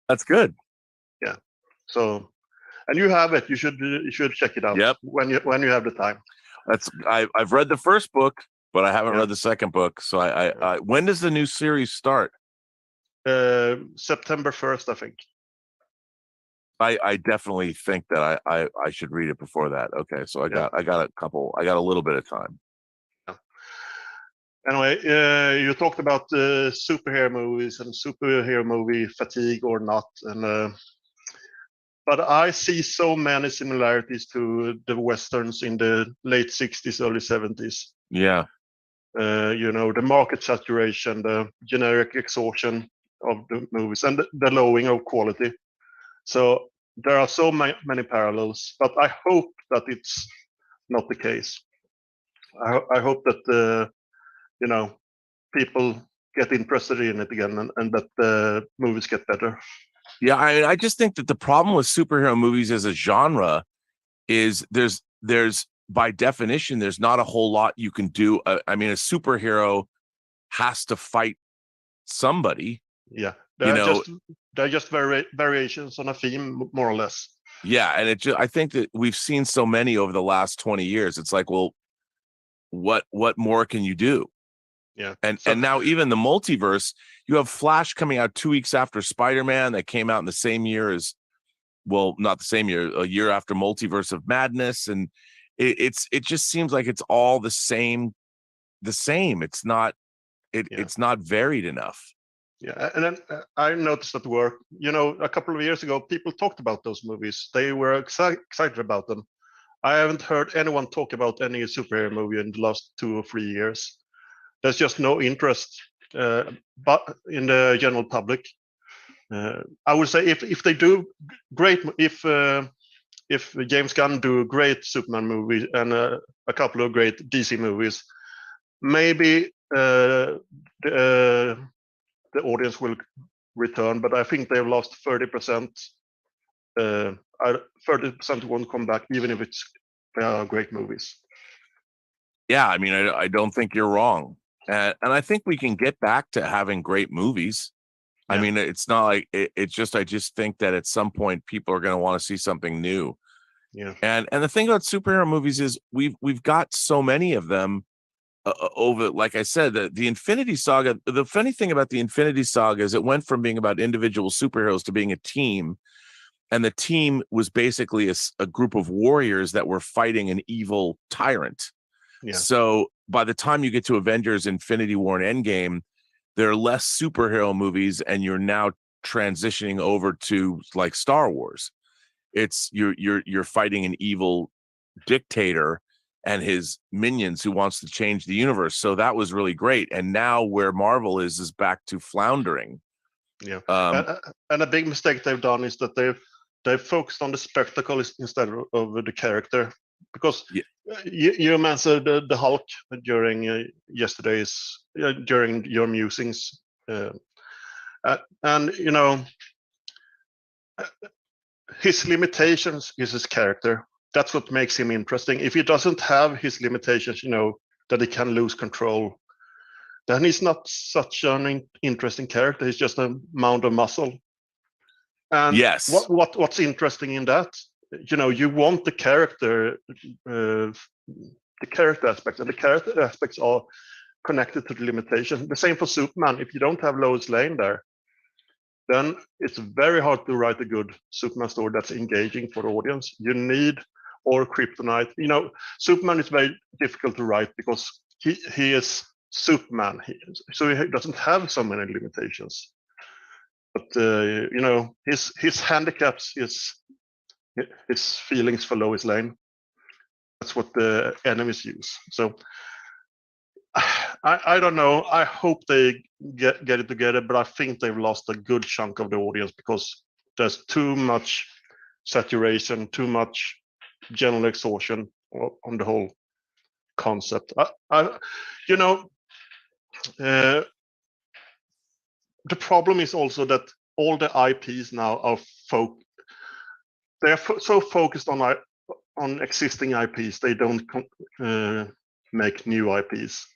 That's good.
Yeah. So, and you have it. You should check it out.
Yep.
When you have the time.
I've read the first book, but I haven't read the second book. So I when does the new series start?
September 1st, I think.
I definitely think that I should read it before that. Okay, so I got a little bit of time.
Yeah. Anyway, you talked about superhero movies and superhero movie fatigue or not, and but I see so many similarities to the westerns in the late 60s, early 70s.
Yeah.
The market saturation, the generic exhaustion of the movies, and the lowering of quality. So there are so many parallels, but I hope that it's not the case. I hope that people get interested in it again, and that the movies get better.
Yeah, I just think that the problem with superhero movies as a genre is there's by definition there's not a whole lot you can do. A superhero has to fight somebody.
Yeah, they're just variations on a theme, more or less.
Yeah, and I think that we've seen so many over the last 20 years. It's like, well, what more can you do?
Yeah.
And now even the multiverse, you have Flash coming out 2 weeks after Spider-Man, that came out in the same year as, well, not the same year, a year after Multiverse of Madness, and it just seems like it's all the same. It's not it's not varied enough.
Yeah, and then I noticed at work, a couple of years ago, people talked about those movies. They were excited about them. I haven't heard anyone talk about any superhero movie in the last 2 or 3 years. There's just no interest, but in the general public. I would say if they do great, if James Gunn do a great Superman movie and a couple of great DC movies, maybe the audience will return. But I think they've lost 30%. 30% won't come back, even if they are great movies.
Yeah, I don't think you're wrong. And I think we can get back to having great movies. Yeah. It's not like I just think that at some point people are going to want to see something new.
Yeah.
And the thing about superhero movies is we've got so many of them over, like I said, the Infinity Saga. The funny thing about the Infinity Saga is it went from being about individual superheroes to being a team. And the team was basically a group of warriors that were fighting an evil tyrant. Yeah. So by the time you get to Avengers, Infinity War, and Endgame, there are less superhero movies, and you're now transitioning over to like Star Wars. It's you're fighting an evil dictator and his minions who wants to change the universe. So that was really great. And now where Marvel is back to floundering.
Yeah. And a big mistake they've done is that they've focused on the spectacle instead of the character. Because you mentioned the Hulk during during your musings, and his limitations is his character. That's what makes him interesting. If he doesn't have his limitations, that he can lose control, then he's not such an interesting character. He's just a mound of muscle. And
Yes.
what's interesting in that? You know, you want the character aspect, and the character aspects are connected to the limitation. The same for Superman. If you don't have Lois Lane there, then it's very hard to write a good Superman story that's engaging for the audience. You need, or Kryptonite. You know, Superman is very difficult to write because he is Superman, so he doesn't have so many limitations. But you know, his handicaps, his feelings for Lois Lane. That's what the enemies use. So I don't know. I hope they get it together, but I think they've lost a good chunk of the audience because there's too much saturation, too much general exhaustion on the whole concept. You know, the problem is also that all the IPs now are they are so focused on existing IPs, they don't make new IPs.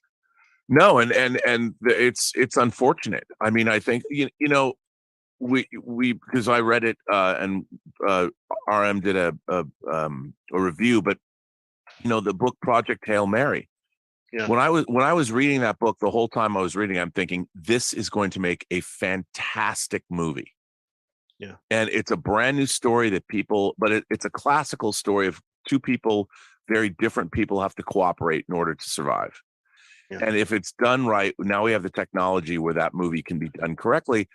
No, and it's unfortunate. I mean, I think you know we because I read it and RM did a review, but you know the book Project Hail Mary.
Yeah.
When I was reading that book, the whole time I was reading, I'm thinking this is going to make a fantastic movie.
Yeah,
and it's a brand new story that but it's a classical story of two people, very different people, have to cooperate in order to survive. Yeah. And if it's done right, now we have the technology where that movie can be done correctly.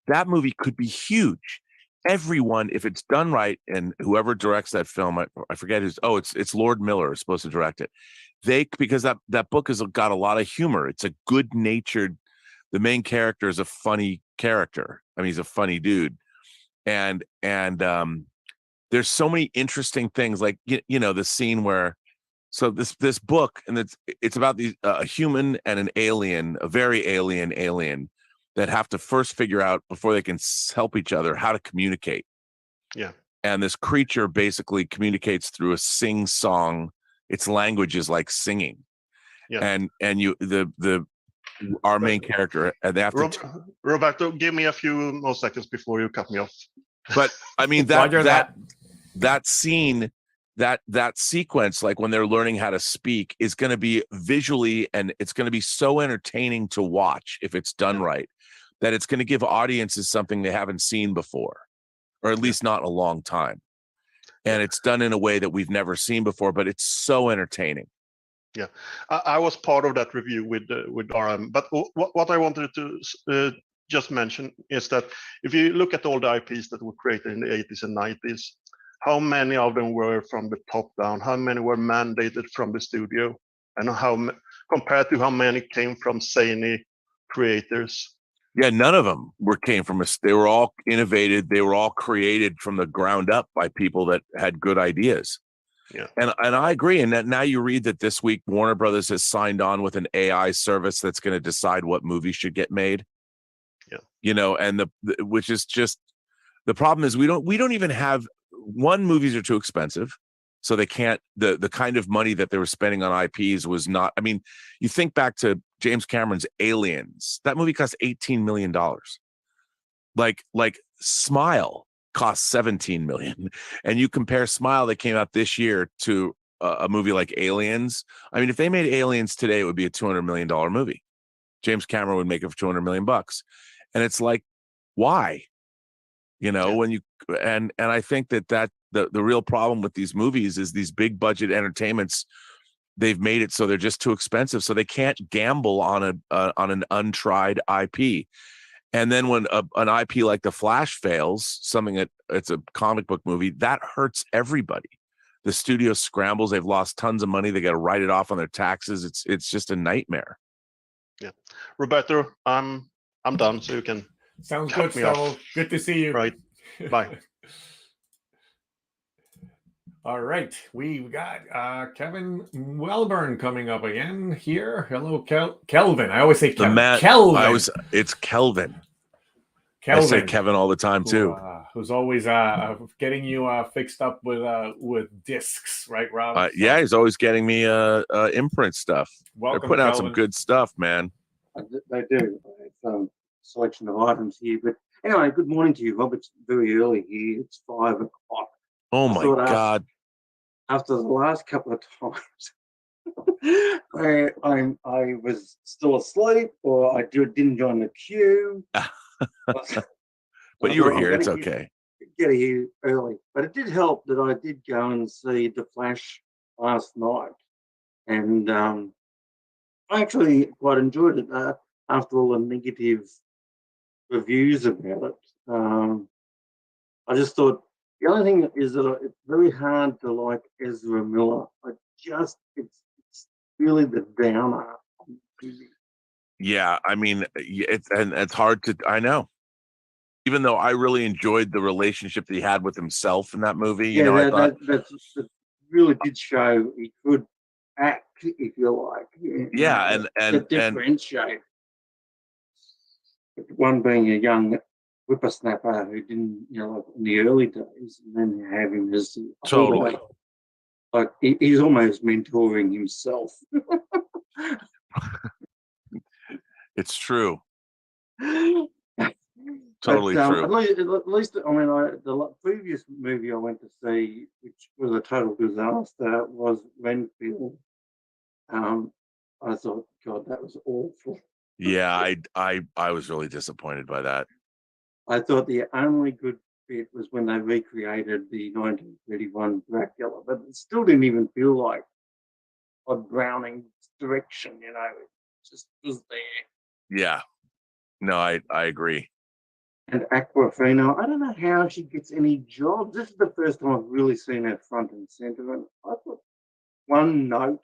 That movie could be huge. Everyone, if it's done right, and whoever directs that film, I forget who's. Oh, it's Lord Miller is supposed to direct it. Because that book has got a lot of humor. It's a good-natured. The main character is a funny character. I mean, he's a funny dude, and there's so many interesting things, like you know the scene where. So this book, and it's about a human and an alien, a very alien that have to first figure out before they can help each other how to communicate.
Yeah.
And this creature basically communicates through a sing-song. Its language is like singing. Yeah. And our main character, and they have to.
Roberto, give me a few more seconds before you cut me off.
But I mean that scene. That sequence, like when they're learning how to speak, is going to be visually, and it's going to be so entertaining to watch if it's done right, that it's going to give audiences something they haven't seen before, or at least not in a long time. And it's done in a way that we've never seen before, but it's so entertaining.
Yeah, I was part of that review with RM, but what I wanted to just mention is that if you look at all the IPs that were created in the 80s and 90s, how many of them were from the top down? How many were mandated from the studio? And compared to how many came from zany creators?
Yeah, none of them came from us. They were all innovated. They were all created from the ground up by people that had good ideas.
Yeah,
and I agree. And that now you read that this week Warner Brothers has signed on with an AI service that's going to decide what movies should get made.
Yeah,
you know, and which is just the problem is we don't even have. One, movies are too expensive, so they can't. The kind of money that they were spending on IPs was not. I mean, you think back to James Cameron's Aliens. That movie cost $18 million. Like Smile cost $17 million, and you compare Smile that came out this year to a movie like Aliens. I mean, if they made Aliens today, it would be a $200 million movie. James Cameron would make it for $200 million, and it's like, why? You know, when you and I think that the real problem with these movies is these big budget entertainments. They've made it so they're just too expensive, so they can't gamble on an untried IP. And then when an IP like The Flash fails, it's a comic book movie, that hurts everybody. The studio scrambles. They've lost tons of money. They got to write it off on their taxes. It's just a nightmare.
Yeah, Roberto, I'm done, so you can.
Sounds good, so good to see you.
Right. Bye.
All right. We've got Kevin Welburn coming up again here. Hello, Kelvin. I always say Kevin. Kelvin.
It's Kelvin.
Kelvin.
I say Kevin all the time too.
Who's always getting you fixed up with discs, right, Rob?
Yeah, he's always getting me imprint stuff.
Welcome,
They're putting out
Kelvin.
some good stuff, man.
They do. I have selection of items here. But anyway, good morning to you, Rob. It's very early here. It's 5 o'clock.
Oh
I
my
thought
God.
After the last couple of times, I was still asleep, or I didn't join the queue.
But you were here. It's okay.
Get here early, but it did help that I did go and see The Flash last night, and I actually quite enjoyed it. After all the negative reviews about it, I just thought the only thing is that it's very hard to like Ezra Miller. It's really the downer.
Yeah, I mean, it's hard to. I know. Even though I really enjoyed the relationship that he had with himself in that movie, you know, I thought
that really did show he could act, if you like.
Yeah, and
differentiate. One being a young whippersnapper who didn't, like in the early days, and then have him as
totally.
Like he's almost mentoring himself.
It's true. Totally
but,
true.
At least, I mean, the previous movie I went to see, which was a total disaster, was Renfield. I thought, God, that was awful.
Yeah, I was really disappointed by that.
I thought the only good bit was when they recreated the 1931 Dracula, but it still didn't even feel like a Browning's direction, it just was there.
Yeah. No, I agree.
And Aquafina, I don't know how she gets any jobs. This is the first time I've really seen her front and center. And I thought one note.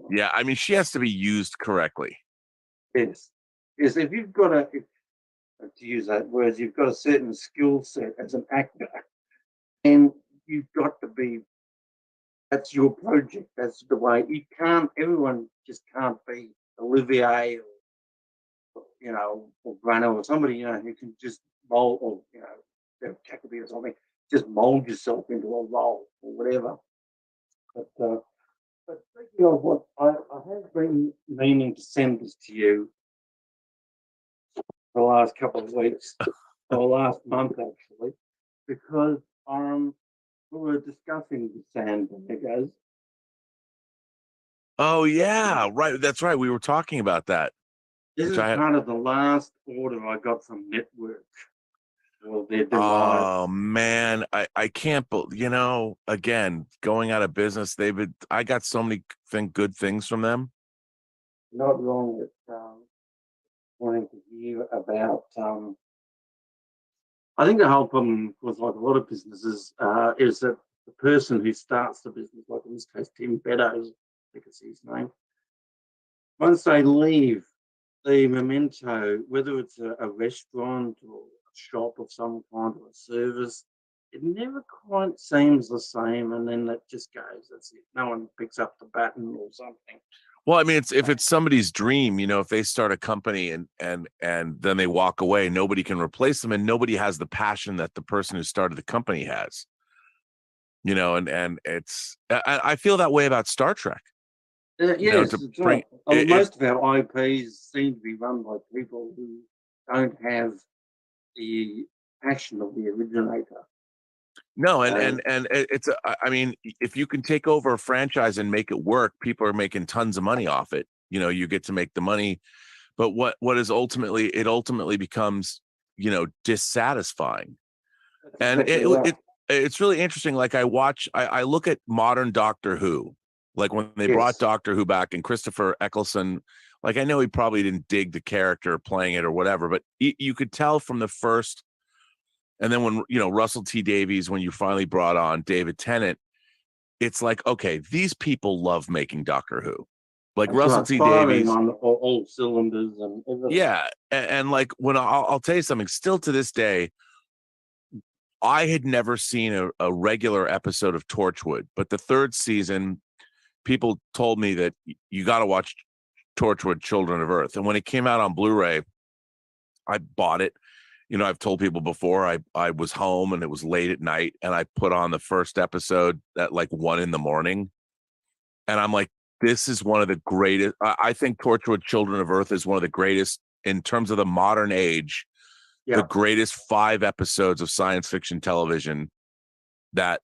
Yeah, I mean, she has to be used correctly.
Yes. If you've got to use that word, you've got a certain skill set as an actor, and you've got to be, that's your project. That's the way. Everyone just can't be Olivier or Brano or somebody, who can just mold, or, Jacoby or something, just mold yourself into a role or whatever. But speaking of what, I have been meaning to send this to you for the last couple of weeks, or last month actually, because we were discussing the San Diegos.
Oh yeah, right. That's right. We were talking about that.
This is part of the last order I got from Network. Well, their demise.
Oh man, I can't believe, again, going out of business. I got so many good things from them.
Not wrong with wanting to hear about. I think the whole problem, was like a lot of businesses, is that the person who starts the business, like in this case Tim Beddoes, I think it's his name, once they leave, the memento, whether it's a restaurant or a shop of some kind or a service, it never quite seems the same, and then that just goes. That's it. No one picks up the baton or something.
Well, I mean, if it's somebody's dream, if they start a company and then they walk away, nobody can replace them, and nobody has the passion that the person who started the company has. And it's, I feel that way about Star Trek.
Yes, most of our IPs seem to be run by people who don't have the passion of the originator.
No, and it's I mean, if you can take over a franchise and make it work, people are making tons of money off it. You get to make the money, but what is ultimately becomes dissatisfying, and it's really interesting. Like I look at modern Doctor Who. Like when they brought Doctor Who back and Christopher Eccleston, like I know he probably didn't dig the character playing it or whatever, but you could tell from the first, and then when, Russell T Davies, when you finally brought on David Tennant, it's like, okay, these people love making Doctor Who. Like Russell T Davies.
On all cylinders and everything.
Yeah. And like when I'll tell you something, still to this day, I had never seen a regular episode of Torchwood, but the third season, people told me that you got to watch Torchwood Children of Earth. And when it came out on Blu-ray, I bought it. I've told people before, I was home and it was late at night and I put on the first episode at like 1 a.m. and I'm like, this is one of the greatest. I think Torchwood Children of Earth is one of the greatest in terms of the modern age,
Yeah.
the greatest 5 episodes of science fiction television. That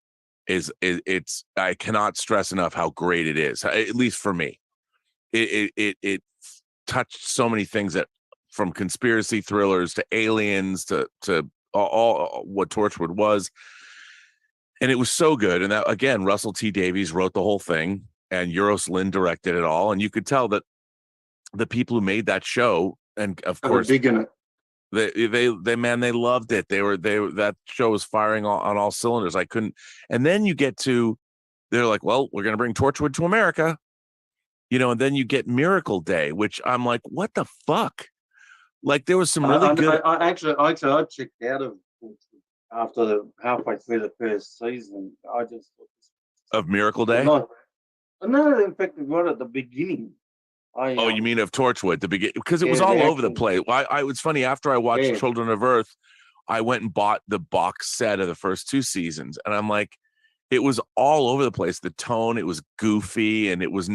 it's I cannot stress enough how great it is, at least for me. It touched so many things, that from conspiracy thrillers to aliens to all what Torchwood was. And it was so good. And that, again, Russell T Davies wrote the whole thing, and Euros Lynn directed it all. And you could tell that the people who made that show, and of course,
big in it.
They loved it. That show was firing on all cylinders. I couldn't. And then you get to, they're like, well, we're going to bring Torchwood to America, and then you get Miracle Day, which I'm like, what the fuck? Like, there was some really good.
I actually checked out of after halfway through the first season. I just
Of Miracle Day.
No, in fact, right at the beginning.
You mean of Torchwood, the beginning? Because it was
Yeah,
all
the
over the
actual-
place. It was funny, after I watched
Yeah.
Children of Earth, I went and bought the box set of the first 2 seasons, and I'm like, it was all over the place. The tone, it was goofy, and it was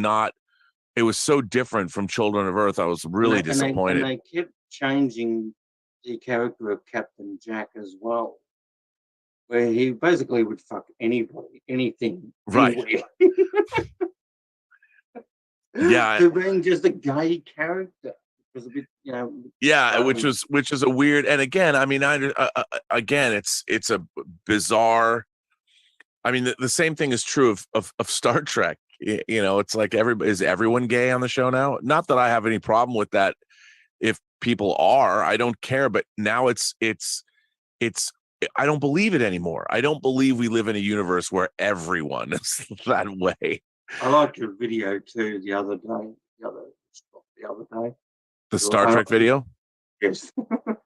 so different from Children of Earth. I was really disappointed.
And they kept changing the character of Captain Jack as well, where he basically would fuck anybody, anything,
Right.
anywhere.
Yeah.
To being just a gay character. It was a bit,
Yeah, which is a weird. And again, I mean, again, it's a bizarre. I mean, the same thing is true of Star Trek. It's like, is everyone gay on the show now? Not that I have any problem with that. If people are, I don't care. But now it's I don't believe it anymore. I don't believe we live in a universe where everyone is that way.
I liked your video too the other day. The other day.
The Star Trek video?
Yes.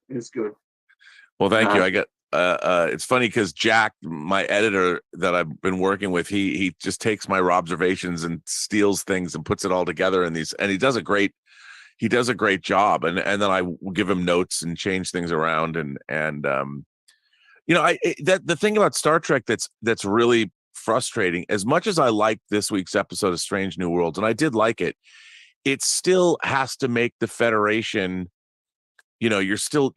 It's good.
Well, thank you. I got it's funny because Jack, my editor that I've been working with, he just takes my observations and steals things and puts it all together in these, and he does a great job. And then I will give him notes and change things around. And the thing about Star Trek that's really frustrating, as much as I liked this week's episode of Strange New Worlds, and I did like it, it still has to make the Federation, you're still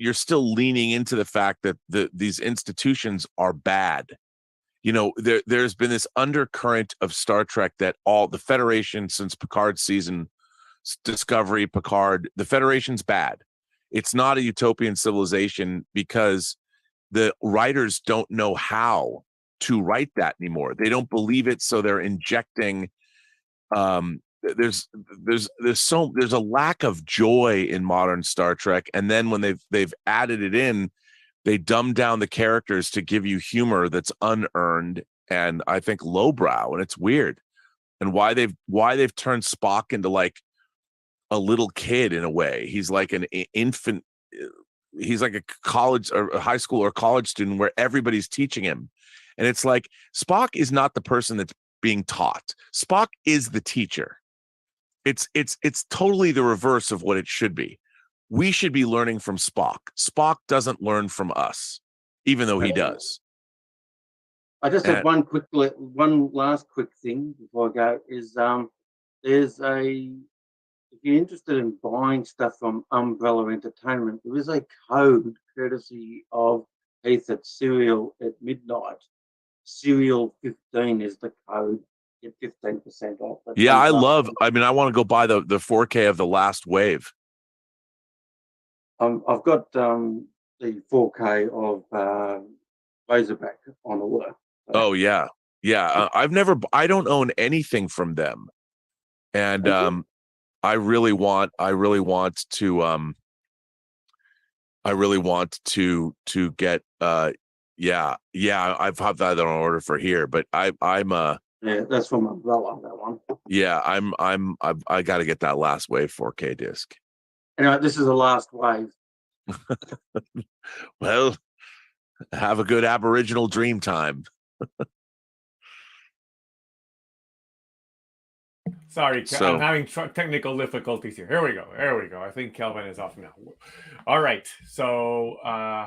leaning into the fact that these institutions are bad. There's been this undercurrent of Star Trek that all the Federation, since Picard's season, Discovery, Picard, the Federation's bad. It's not a utopian civilization because the writers don't know how to write that anymore. They don't believe it, so they're injecting. There's a lack of joy in modern Star Trek, and then when they've added it in, they dumb down the characters to give you humor that's unearned and I think lowbrow, and it's weird. And why they've turned Spock into like a little kid in a way. He's like an infant. He's like a college or a high school or college student where everybody's teaching him. And it's like, Spock is not the person that's being taught. Spock is the teacher. It's totally the reverse of what it should be. We should be learning from Spock. Spock doesn't learn from us, even though he does.
I just have one last quick thing before I go is if you're interested in buying stuff from Umbrella Entertainment, there is a code courtesy of Heath at Serial at midnight. Serial 15 is the code. Get 15% off.
Yeah, I want to go buy the 4K of The Last Wave.
I've got the 4K of Razorback on order.
Oh yeah. I don't own anything from them. And I really want to get I've had that on order for here, but I'm
that's from Umbrella, that one.
Yeah, I got to get that Last Wave 4K disc.
Anyway, this is the Last Wave.
Well, have a good Aboriginal dream time.
Sorry, I'm having technical difficulties here. Here we go. I think Kelvin is off now. All right. So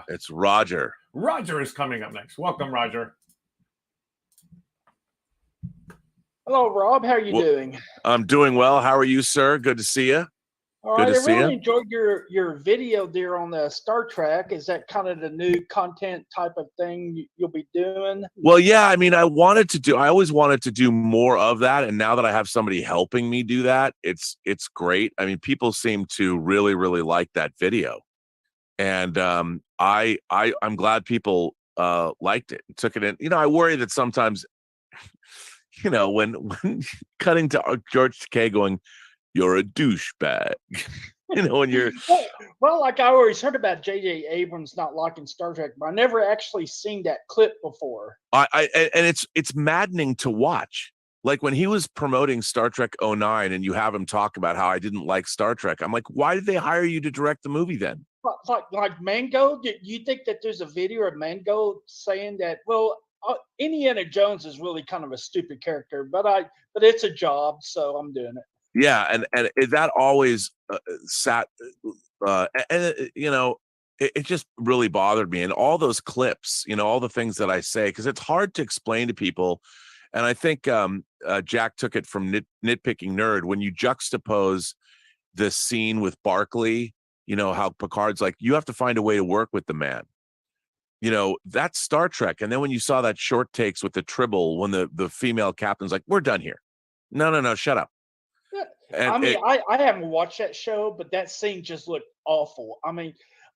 it's Roger.
Roger is coming up next. Welcome, Roger.
Hello, Rob. How are you
Well,
doing?
I'm doing well. How are you, sir? Good to see you.
All
Good
right.
to
I
see
really
you.
enjoyed your video there on the Star Trek. Is that kind of the new content type of thing you'll be doing?
Well, yeah, I mean, I always wanted to do more of that. And now that I have somebody helping me do that, it's great. I mean, people seem to really, really like that video. And I'm glad people liked it and took it in. I worry that sometimes, when cutting to George Takei going, "You're a douchebag," when you're
Well, like I always heard about J.J. Abrams not liking Star Trek, but I never actually seen that clip before.
and it's maddening to watch. Like when he was promoting Star Trek 09 and you have him talk about how I didn't like Star Trek. I'm like, why did they hire you to direct the movie then?
Like Mango, do you think that there's a video of Mango saying that? Well, Indiana Jones is really kind of a stupid character, but it's a job, so I'm doing it.
Yeah, and that always sat, it just really bothered me. And all those clips, all the things that I say, because it's hard to explain to people. And I think Jack took it from Nitpicking Nerd when you juxtapose the scene with Barclay. How Picard's like, you have to find a way to work with the man. That's Star Trek. And then when you saw that short takes with the Tribble, when the female captain's like, we're done here. No, shut up.
And I haven't watched that show, but that scene just looked awful. I mean,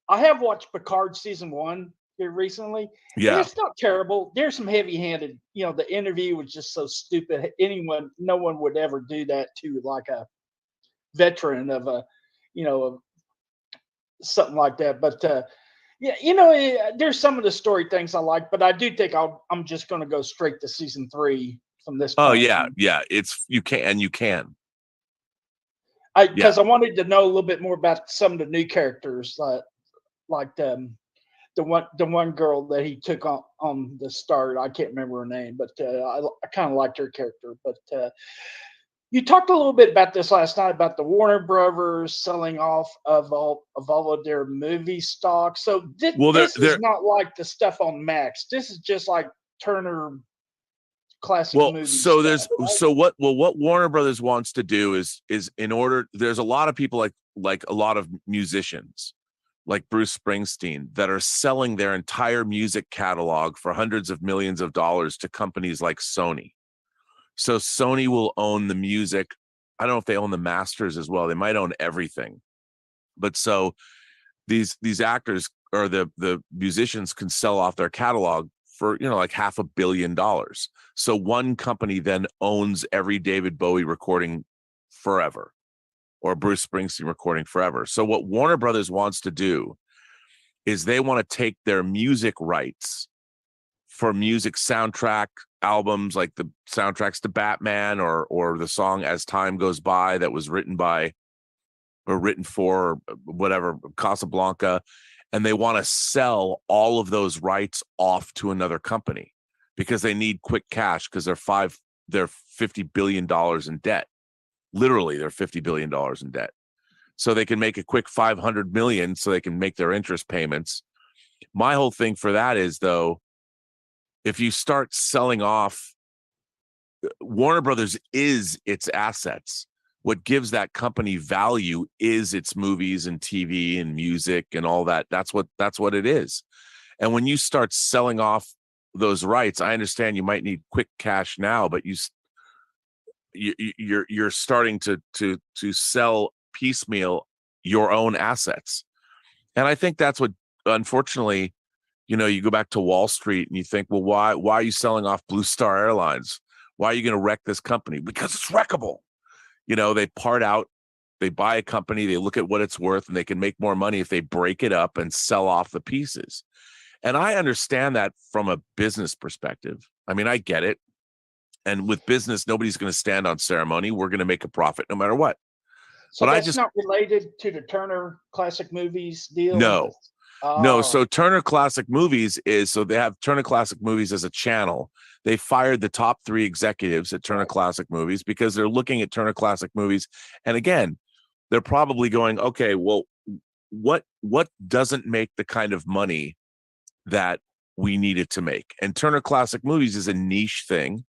I have watched Picard season 1 here recently.
Yeah.
It's not terrible. There's some heavy-handed, the interview was just so stupid. No one would ever do that to like a veteran of of something like that. But there's some of the story things I like, but I do think I'm just going to go straight to season 3 from this point.
Oh yeah. You can.
Because I wanted to know a little bit more about some of the new characters, like the one girl that he took on the start. I can't remember her name, but I kind of liked her character. But you talked a little bit about this last night about the Warner Brothers selling off of all of their movie stock. So this is not like the stuff on Max. This is just like Turner classic movies.
So what Warner Brothers wants to do is in order, there's a lot of people like a lot of musicians like Bruce Springsteen that are selling their entire music catalog for hundreds of millions of dollars to companies like Sony. So Sony will own the music. I don't know if they own the masters as well. They might own everything. But so these actors or the musicians can sell off their catalog for like $500 million. So one company then owns every David Bowie recording forever, or Bruce Springsteen recording forever. So what Warner Brothers wants to do is they want to take their music rights for music soundtrack albums, like the soundtracks to Batman or the song As Time Goes By that was written by or written for whatever, Casablanca. And they want to sell all of those rights off to another company because they need quick cash because they're $50 billion in debt. Literally, they're $50 billion in debt. So they can make a quick $500 million so they can make their interest payments. My whole thing for that is, though, if you start selling off, Warner Brothers is its assets. What gives that company value is its movies and TV and music and all that. That's what it is. And when you start selling off those rights, I understand you might need quick cash now, but you're starting to sell piecemeal your own assets. And I think that's what, unfortunately, you go back to Wall Street and you think, well, why are you selling off Blue Star Airlines? Why are you going to wreck this company? Because it's wreckable. They part out, they buy a company, they look at what it's worth, and they can make more money if they break it up and sell off the pieces. And I understand that from a business perspective. I mean, I get it. And with business, nobody's going to stand on ceremony. We're going to make a profit no matter what.
So but that's not related to the Turner Classic Movies deal?
No. No, so Turner Classic Movies they have Turner Classic Movies as a channel. They fired the top 3 executives at Turner Classic Movies because they're looking at Turner Classic Movies. And again, they're probably going, okay, well, what doesn't make the kind of money that we need it to make? And Turner Classic Movies is a niche thing.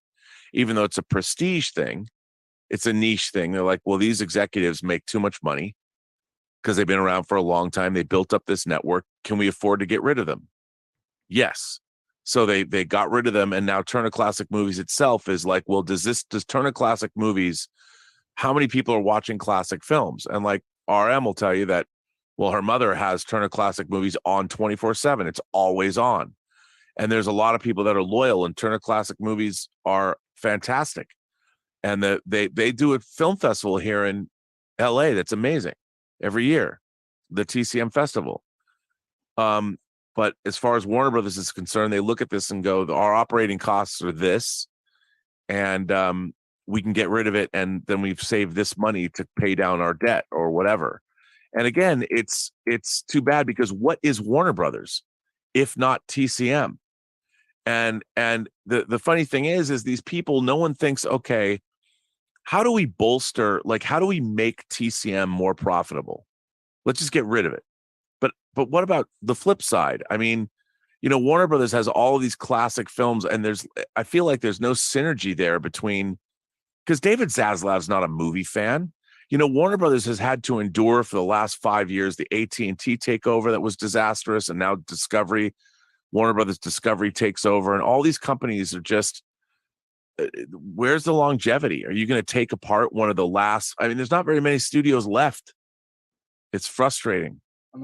even though it's a prestige thing, it's a niche thing. They're like, well, these executives make too much money because they've been around for a long time. They built up this network. Can we afford to get rid of them? Yes. So they got rid of them, and now Turner Classic Movies itself is like, well, does Turner Classic Movies, how many people are watching classic films? And like RM will tell you that, well, her mother has Turner Classic Movies on 24/7. It's always on. And there's a lot of people that are loyal, and Turner Classic Movies are fantastic. And they do a film festival here in LA that's amazing every year, the TCM festival. But as far as Warner Brothers is concerned, they look at this and go, our operating costs are this, and we can get rid of it, and then we've saved this money to pay down our debt or whatever. And again, it's too bad, because what is Warner Brothers if not TCM? And the funny thing is these people, no one thinks, okay, how do we bolster, like, how do we make TCM more profitable? Let's just get rid of it. But what about the flip side? I mean, you know, Warner Brothers has all of these classic films, and I feel like there's no synergy there between, because David Zaslav's not a movie fan. You know, Warner Brothers has had to endure for the last 5 years the AT&T takeover that was disastrous, and now Warner Brothers Discovery takes over, and all these companies are just, where's the longevity? Are you going to take apart one of the last? I mean, there's not very many studios left. It's frustrating.
I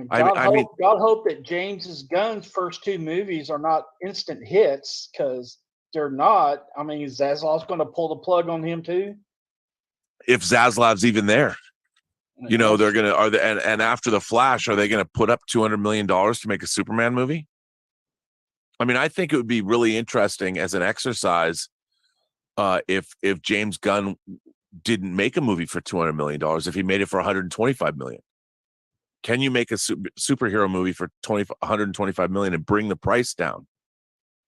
mean, God hope that James's Gunn's first 2 movies are not instant hits, because they're not. I mean, is Zaslav's going to pull the plug on him too?
If Zaslav's even there, you know, they're going to, and after The Flash, are they going to put up $200 million to make a Superman movie? I mean, I think it would be really interesting as an exercise if James Gunn didn't make a movie for $200 million, if he made it for $125 million. Can you make a superhero movie for $125 million and bring the price down?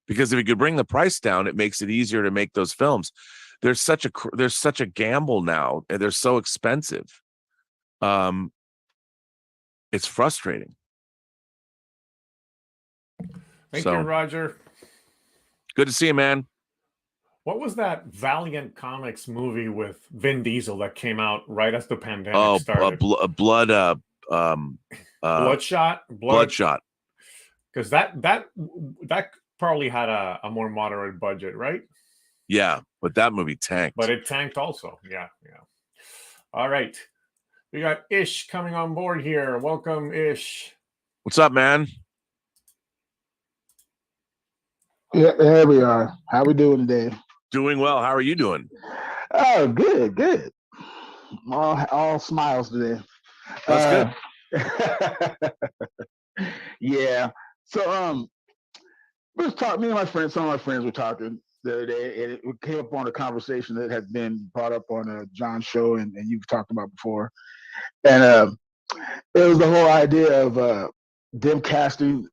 Because if you could bring the price down, it makes it easier to make those films. There's such a gamble now, and they're so expensive. It's frustrating.
Thank you, Roger.
Good to see you, man.
What was that Valiant Comics movie with Vin Diesel that came out right as the pandemic started?
Bloodshot. Bloodshot.
Because that probably had a more moderate budget, right?
Yeah, but that movie tanked.
But it tanked also. Yeah. All right. We got Ish coming on board here. Welcome, Ish.
What's up, man?
Yeah, there we are. How we doing today?
Doing well. How are you doing?
Oh, good. All smiles today.
That's good.
Yeah. So we was talking. Me and my friends, some of my friends were talking the other day, and it came up on a conversation that had been brought up on John's show, and you've talked about before. And it was the whole idea of them casting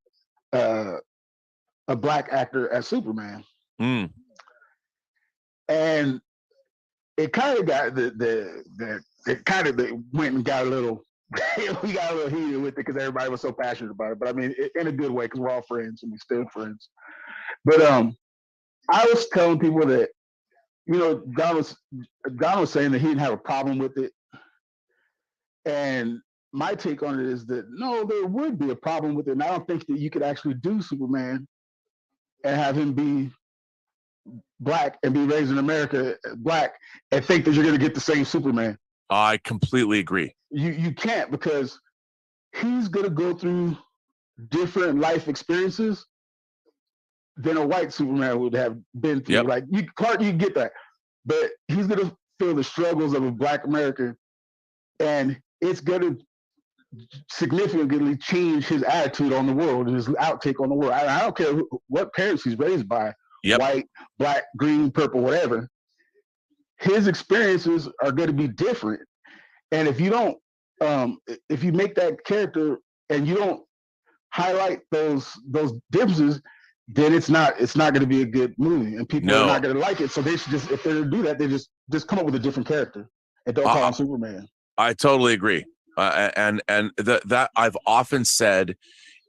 a black actor as Superman.
Mm.
And it kind of got it went and got a little we got a little heated with it because everybody was so passionate about it. But I mean, in a good way, because we're all friends and we're still friends. But I was telling people that, you know, Don was saying that he didn't have a problem with it. And my take on it is that no, there would be a problem with it. And I don't think that you could actually do Superman and have him be black and be raised in America black and think that you're going to get the same Superman.
I completely agree.
You can't, because he's going to go through different life experiences than a white Superman would have been through. Yep. Like Clark, you get that, but he's going to feel the struggles of a black American, and it's going to significantly change his attitude on the world and his outtake on the world. I don't care what parents he's raised by, yep, white, black, green, purple, whatever. His experiences are going to be different. And if you don't, if you make that character and you don't highlight those differences, then it's not going to be a good movie, and people are not going to like it. So they should just, if they're going to do that, they just come up with a different character and don't call him Superman. I
totally agree. And that I've often said,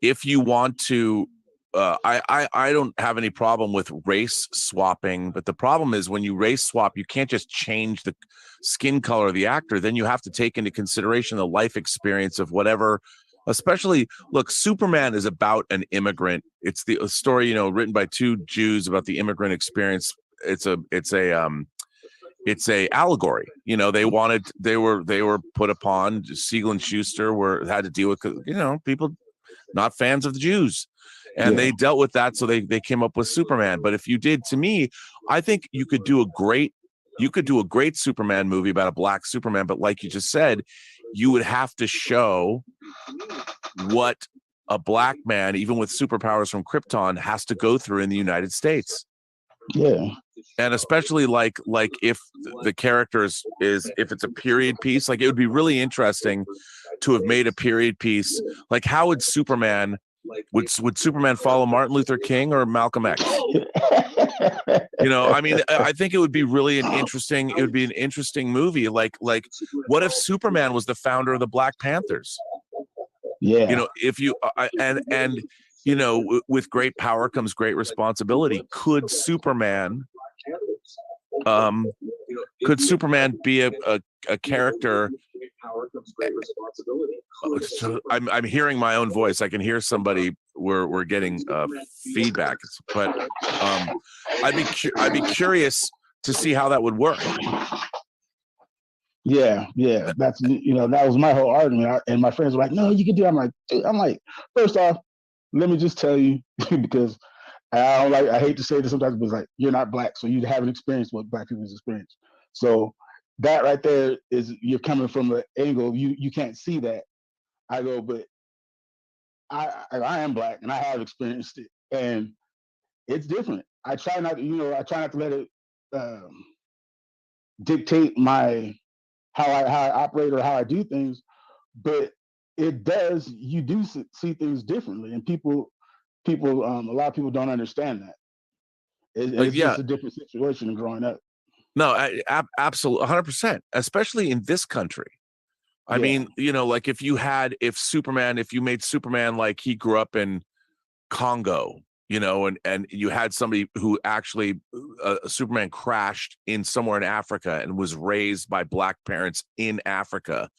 if you want to I don't have any problem with race swapping, but the problem is when you race swap, you can't just change the skin color of the actor. Then you have to take into consideration the life experience of whatever. Especially, look, Superman is about an immigrant. It's the story, you know, written by two Jews about the immigrant experience. It's a allegory. You know, they were put upon. Siegel and Schuster had to deal with, you know, people not fans of the Jews, and they dealt with that. So they came up with Superman. But if you did, to me, I think you could do a great Superman movie about a black Superman. But like you just said, you would have to show what a black man, even with superpowers from Krypton, has to go through in the United States.
Yeah.
And especially like if the character is if it's a period piece, like it would be really interesting to have made a period piece. Like how would Superman would Superman follow Martin Luther King or Malcolm X? You know, I mean, I think it would be really an interesting movie. Like what if Superman was the founder of the Black Panthers?
Yeah.
You know, if you and you know, with great power comes great responsibility. Could Superman be a character? So I'm hearing my own voice. I can hear somebody. We're getting feedback, but I'd be curious to see how that would work.
Yeah, that's, you know, that was my whole argument. And my friends were like, "No, you can do it." I'm like, dude, first off, let me just tell you, because I hate to say this sometimes, but it's like, you're not black, so you haven't experienced what black people's experience. So that right there is, you're coming from an angle you can't see that. I go, but I am black and I have experienced it, and it's different. I try not to let it dictate how I operate or how I do things, but it does. You do see things differently, and people, a lot of people don't understand that. It's just a different situation than growing up.
No, absolutely, 100%, especially in this country. I mean, you know, like if you made Superman like he grew up in Congo, you know, and you had somebody who actually Superman crashed in somewhere in Africa and was raised by black parents in Africa,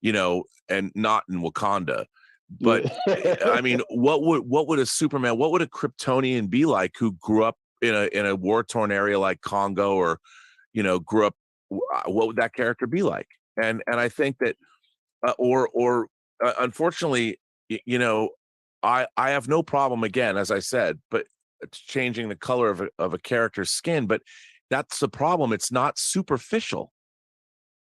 you know, and not in Wakanda. But I mean, what would a Kryptonian be like who grew up in a war-torn area like Congo, or, you know, grew up? What would that character be like? And I think that, unfortunately, you know, I have no problem, again, as I said, but changing the color of a character's skin. But that's the problem. It's not superficial.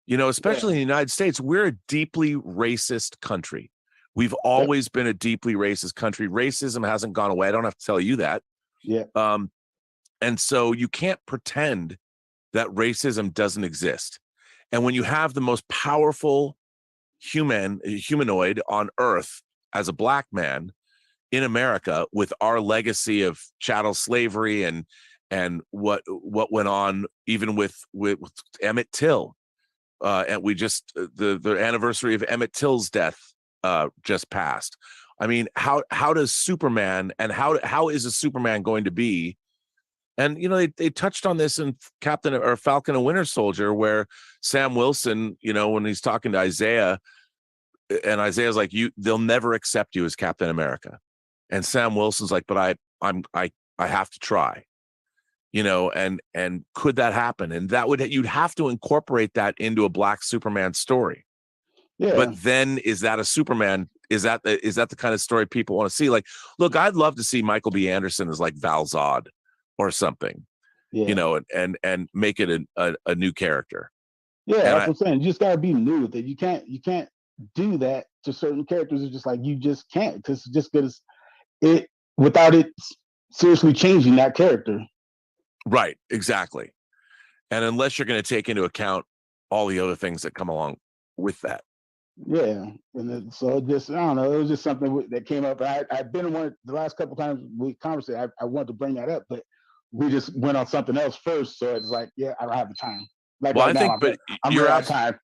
You know, especially in the United States, we're a deeply racist country. We've always been a deeply racist country. Racism hasn't gone away. I don't have to tell you that.
Yeah.
And so you can't pretend that racism doesn't exist. And when you have the most powerful humanoid on Earth as a black man in America, with our legacy of chattel slavery and what went on even with Emmett Till, and we just the anniversary of Emmett Till's death just passed. I mean, how does Superman, and how is a Superman going to be? And, you know, they touched on this in Falcon and Winter Soldier, where Sam Wilson, you know, when he's talking to Isaiah, and Isaiah's like, they'll never accept you as Captain America. And Sam Wilson's like, but I have to try, you know, and could that happen? And you'd have to incorporate that into a black Superman story. Yeah. But then is that a Superman? Is that the kind of story people want to see? Like, look, I'd love to see Michael B. Anderson as like Val Zod or something, you know, and make it a new character.
Yeah, that's what I'm saying. You just gotta be new with it. You can't do that to certain characters. It's just like, you just can't, because without it seriously changing that character.
Right, exactly. And unless you're going to take into account all the other things that come along with that.
Yeah, and so just, I don't know, it was just something that came up. I've been the last couple times we conversed, I wanted to bring that up, but we just went on something else first. So it's like, yeah, I don't have the time. Like,
well,
right
I think,
now, I'm out of time.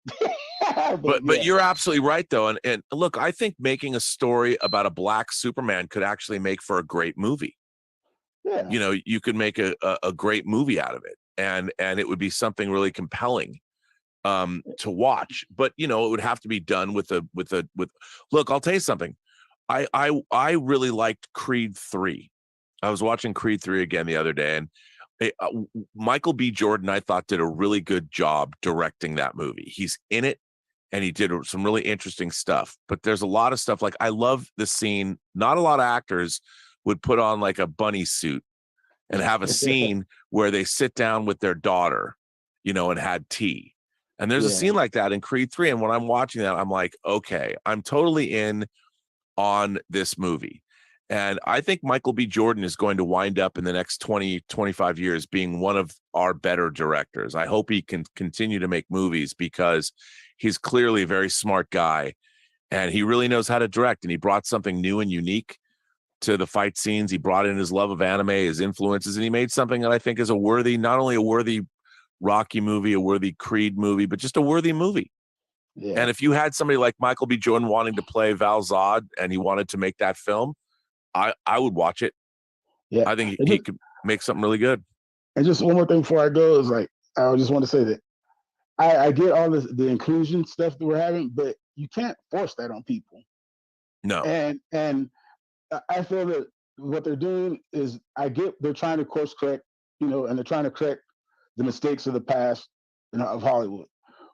but you're absolutely right though, and look, I think making a story about a black Superman could actually make for a great movie.
Yeah.
You know, you could make a great movie out of it, and it would be something really compelling to watch. But you know, it would have to be done with look, I'll tell you something. I really liked Creed 3. I was watching Creed 3 again the other day, and Michael B. Jordan, I thought, did a really good job directing that movie. He's in it, and he did some really interesting stuff. But there's a lot of stuff, like I love the scene. Not a lot of actors would put on like a bunny suit and have a scene where they sit down with their daughter, you know, and had tea. And there's a scene like that in Creed 3. And when I'm watching that, I'm like, okay, I'm totally in on this movie. And I think Michael B. Jordan is going to wind up in the next 20, 25 years being one of our better directors. I hope he can continue to make movies because he's clearly a very smart guy and he really knows how to direct. And he brought something new and unique to the fight scenes. He brought in his love of anime, his influences, and he made something that I think is not only a worthy Rocky movie, a worthy Creed movie, but just a worthy movie. Yeah. And if you had somebody like Michael B. Jordan wanting to play Val Zod and he wanted to make that film, I would watch it. Yeah, I think he could make something really good.
And just one more thing before I go is like, I just want to say that I get all the inclusion stuff that we're having, but you can't force that on people.
No.
And I feel that what they're doing is, I get they're trying to course correct, you know, and they're trying to correct the mistakes of the past, you know, of Hollywood.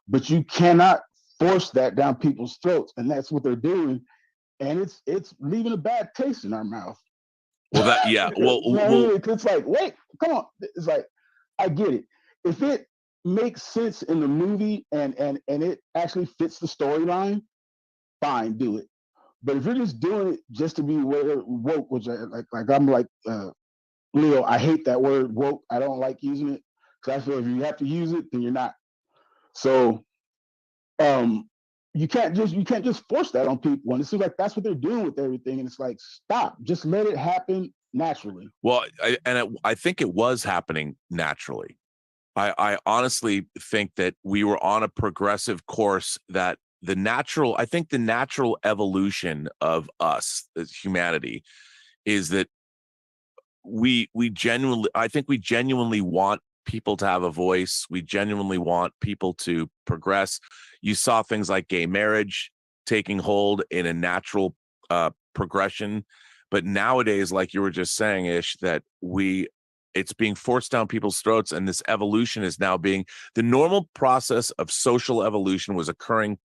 But you cannot force that down people's throats, and that's what they're doing. And it's leaving a bad taste in our mouth.
Well, that
it's like, wait, come on. It's like, I get it. If it makes sense in the movie and it actually fits the storyline, fine, do it. But if you're just doing it just to be woke, which I'm like Leo, I hate that word woke. I don't like using it because I feel if you have to use it, then you're not. So, you can't just force that on people, and it seems like that's what they're doing with everything. And it's like, stop, just let it happen naturally.
Well, I think it was happening naturally. I honestly think that we were on a progressive course that the natural evolution of us as humanity is that we genuinely want people to have a voice. We genuinely want people to progress. You saw things like gay marriage taking hold in a natural progression. But nowadays, like you were just saying, Ish, that it's being forced down people's throats, and this evolution is now being, the normal process of social evolution was occurring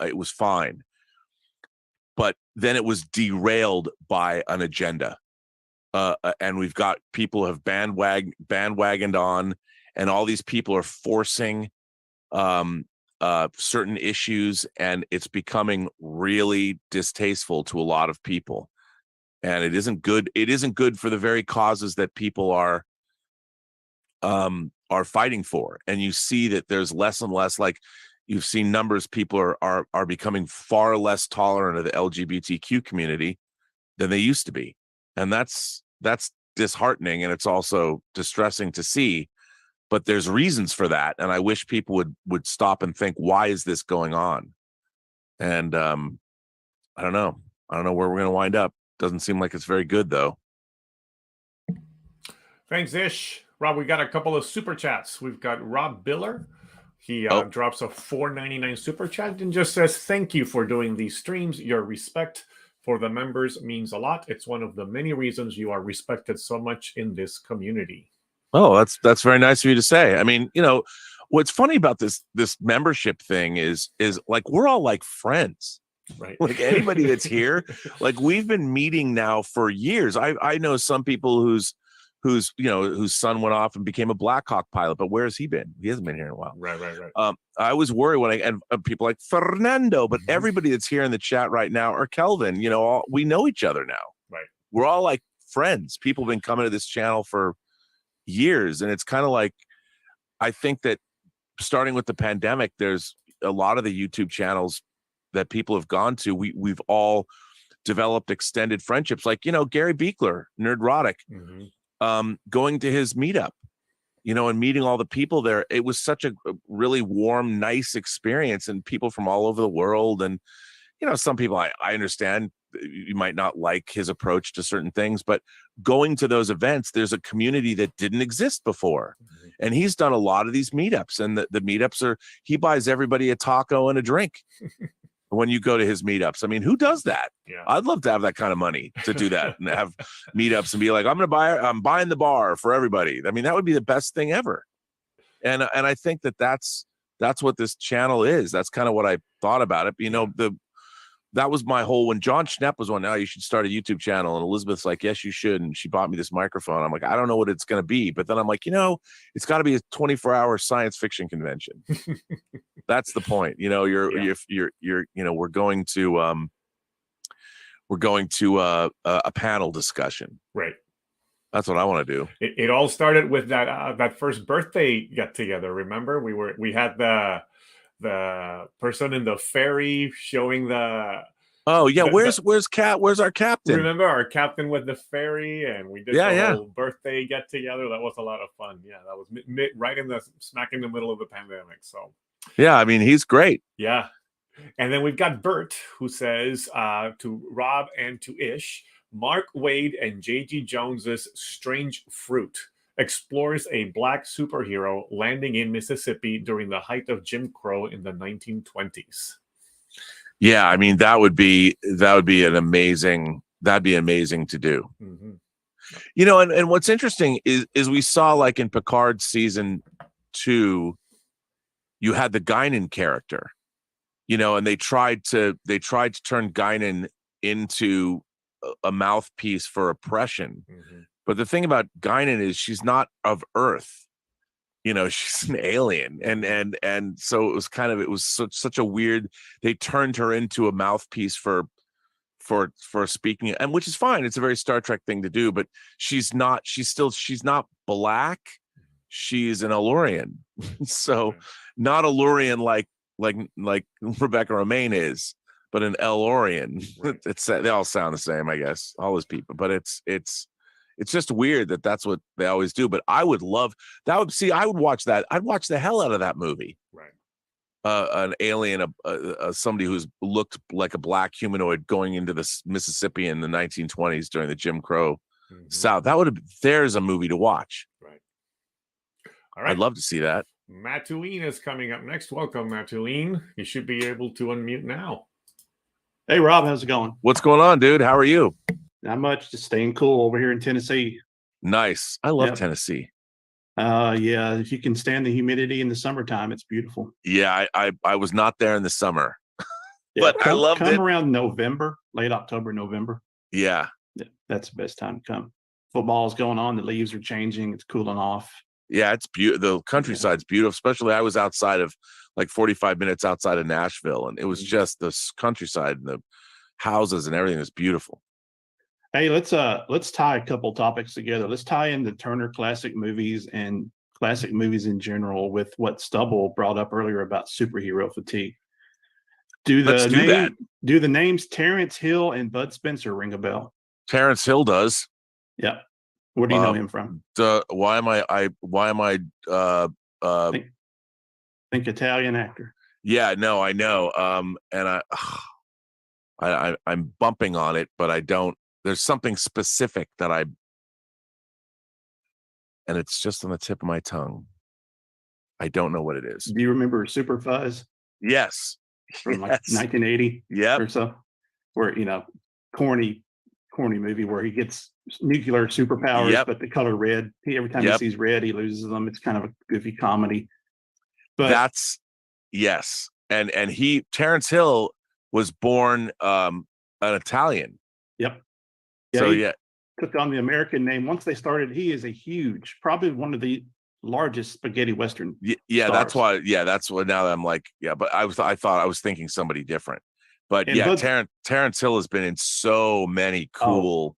it was fine. But then it was derailed by an agenda. And we've got people who have bandwagoned on, and all these people are forcing certain issues, and it's becoming really distasteful to a lot of people. And it isn't good. It isn't good for the very causes that people are fighting for. And you see that there's less and less, like you've seen numbers, people are becoming far less tolerant of the LGBTQ community than they used to be. And that's disheartening, and it's also distressing to see, but there's reasons for that. And I wish people would stop and think, why is this going on? And I don't know where we're going to wind up. Doesn't seem like it's very good though.
Thanks, Ish. Rob, we got a couple of super chats. We've got Rob Biller. He drops a $4.99 super chat and just says, thank you for doing these streams. Your respect for the members means a lot. It's one of the many reasons you are respected so much in this community.
Oh, that's very nice of you to say. I mean, you know, what's funny about this membership thing is like, we're all like friends,
right?
Like anybody that's here, like we've been meeting now for years. I know some people whose son went off and became a Black Hawk pilot, but where has he been? He hasn't been here in a while.
Right.
I was worried when people like Fernando, but everybody that's here in the chat right now, or Kelvin, you know, we know each other now.
Right.
We're all like friends. People have been coming to this channel for years, and it's kind of like, I think that starting with the pandemic, there's a lot of the YouTube channels that people have gone to. We've all developed extended friendships, like, you know, Gary Beekler, Nerdrotic. Going to his meetup, you know, and meeting all the people there. It was such a really warm, nice experience, and people from all over the world. And, you know, some people I understand you might not like his approach to certain things, but going to those events, there's a community that didn't exist before. And he's done a lot of these meetups, and the meetups are, he buys everybody a taco and a drink when you go to his meetups. I mean, who does that?
Yeah.
I'd love to have that kind of money to do that and have meetups and be like, I'm buying the bar for everybody. I mean, that would be the best thing ever. And I think that's what this channel is. That's kind of what I thought about it. You know, that was my whole, when John Schnepp was on, now you should start a YouTube channel. And Elizabeth's like, yes, you should. And she bought me this microphone. I'm like, I don't know what it's going to be. But then I'm like, you know, it's got to be a 24-hour science fiction convention. That's the point. You know, you're, you know, we're going to a panel discussion.
Right.
That's what I want to do.
It all started with that first birthday get together. Remember, we had the person in the ferry showing the.
Oh yeah, where's our captain?
Remember our captain with the ferry, and we did the whole birthday get together. That was a lot of fun. Yeah, that was right in the smack in the middle of the pandemic. So
yeah, I mean, he's great.
Yeah, and then we've got Bert, who says to Rob and to Ish, Mark Waid and J.G. Jones's Strange Fruit explores a black superhero landing in Mississippi during the height of Jim Crow in the 1920s.
Yeah, I mean, that'd be amazing to do.
Mm-hmm.
You know, and what's interesting is we saw, like in Picard season 2, you had the Guinan character, you know, and they tried to turn Guinan into a mouthpiece for oppression.
Mm-hmm.
But the thing about Guinan is she's not of Earth. You know, she's an alien, and so it was such a weird. They turned her into a mouthpiece for speaking, and which is fine. It's a very Star Trek thing to do, but she's not black. She's an Elurian, so not Elurian like Rebecca Romaine is, but an Elurian. Right. They all sound the same, I guess, all his people, but it's just weird that's what they always do. But I would love that. I would watch that. I'd watch the hell out of that movie.
Right.
An alien, somebody who's looked like a black humanoid going into the Mississippi in the 1920s during the Jim Crow South. There's a movie to watch.
Right. All right.
I'd love to see that.
Mattuine is coming up next. Welcome, Mattuine. You should be able to unmute now.
Hey, Rob, how's it going?
What's going on, dude? How are you?
Not much, just staying cool over here in Tennessee.
Nice. I love Tennessee.
Yeah, if you can stand the humidity in the summertime, it's beautiful.
Yeah, I was not there in the summer, but I loved it.
Come around November, late October, November.
Yeah,
that's the best time to come. Football's going on. The leaves are changing. It's cooling off.
Yeah, it's beautiful. The countryside's beautiful. Especially, I was outside of, like, 45 minutes outside of Nashville, and it was just the countryside and the houses and everything was beautiful.
Hey, let's tie a couple topics together. Let's tie in the Turner classic movies and classic movies in general with what Stubble brought up earlier about superhero fatigue. Do the names Terrence Hill and Bud Spencer ring a bell?
Terrence Hill does.
Yeah. Where do you know him from?
Why am I
think Italian actor.
Yeah, no, I know. And I'm bumping on it, but I don't. There's something specific and it's just on the tip of my tongue. I don't know what it is.
Do you remember Super Fuzz?
Yes.
From like 1980 or so, where, you know, corny movie where he gets nuclear superpowers, but the color red. Every time he sees red, he loses them. It's kind of a goofy comedy. But
yes. And Terrence Hill was born an Italian.
Yep.
So
took on the American name. Once they started, he is probably one of the largest spaghetti Western.
Yeah,
stars.
that's why. Yeah, that's what. Now that I'm like, but I thought I was thinking somebody different. But Terrence Hill has been in so many cool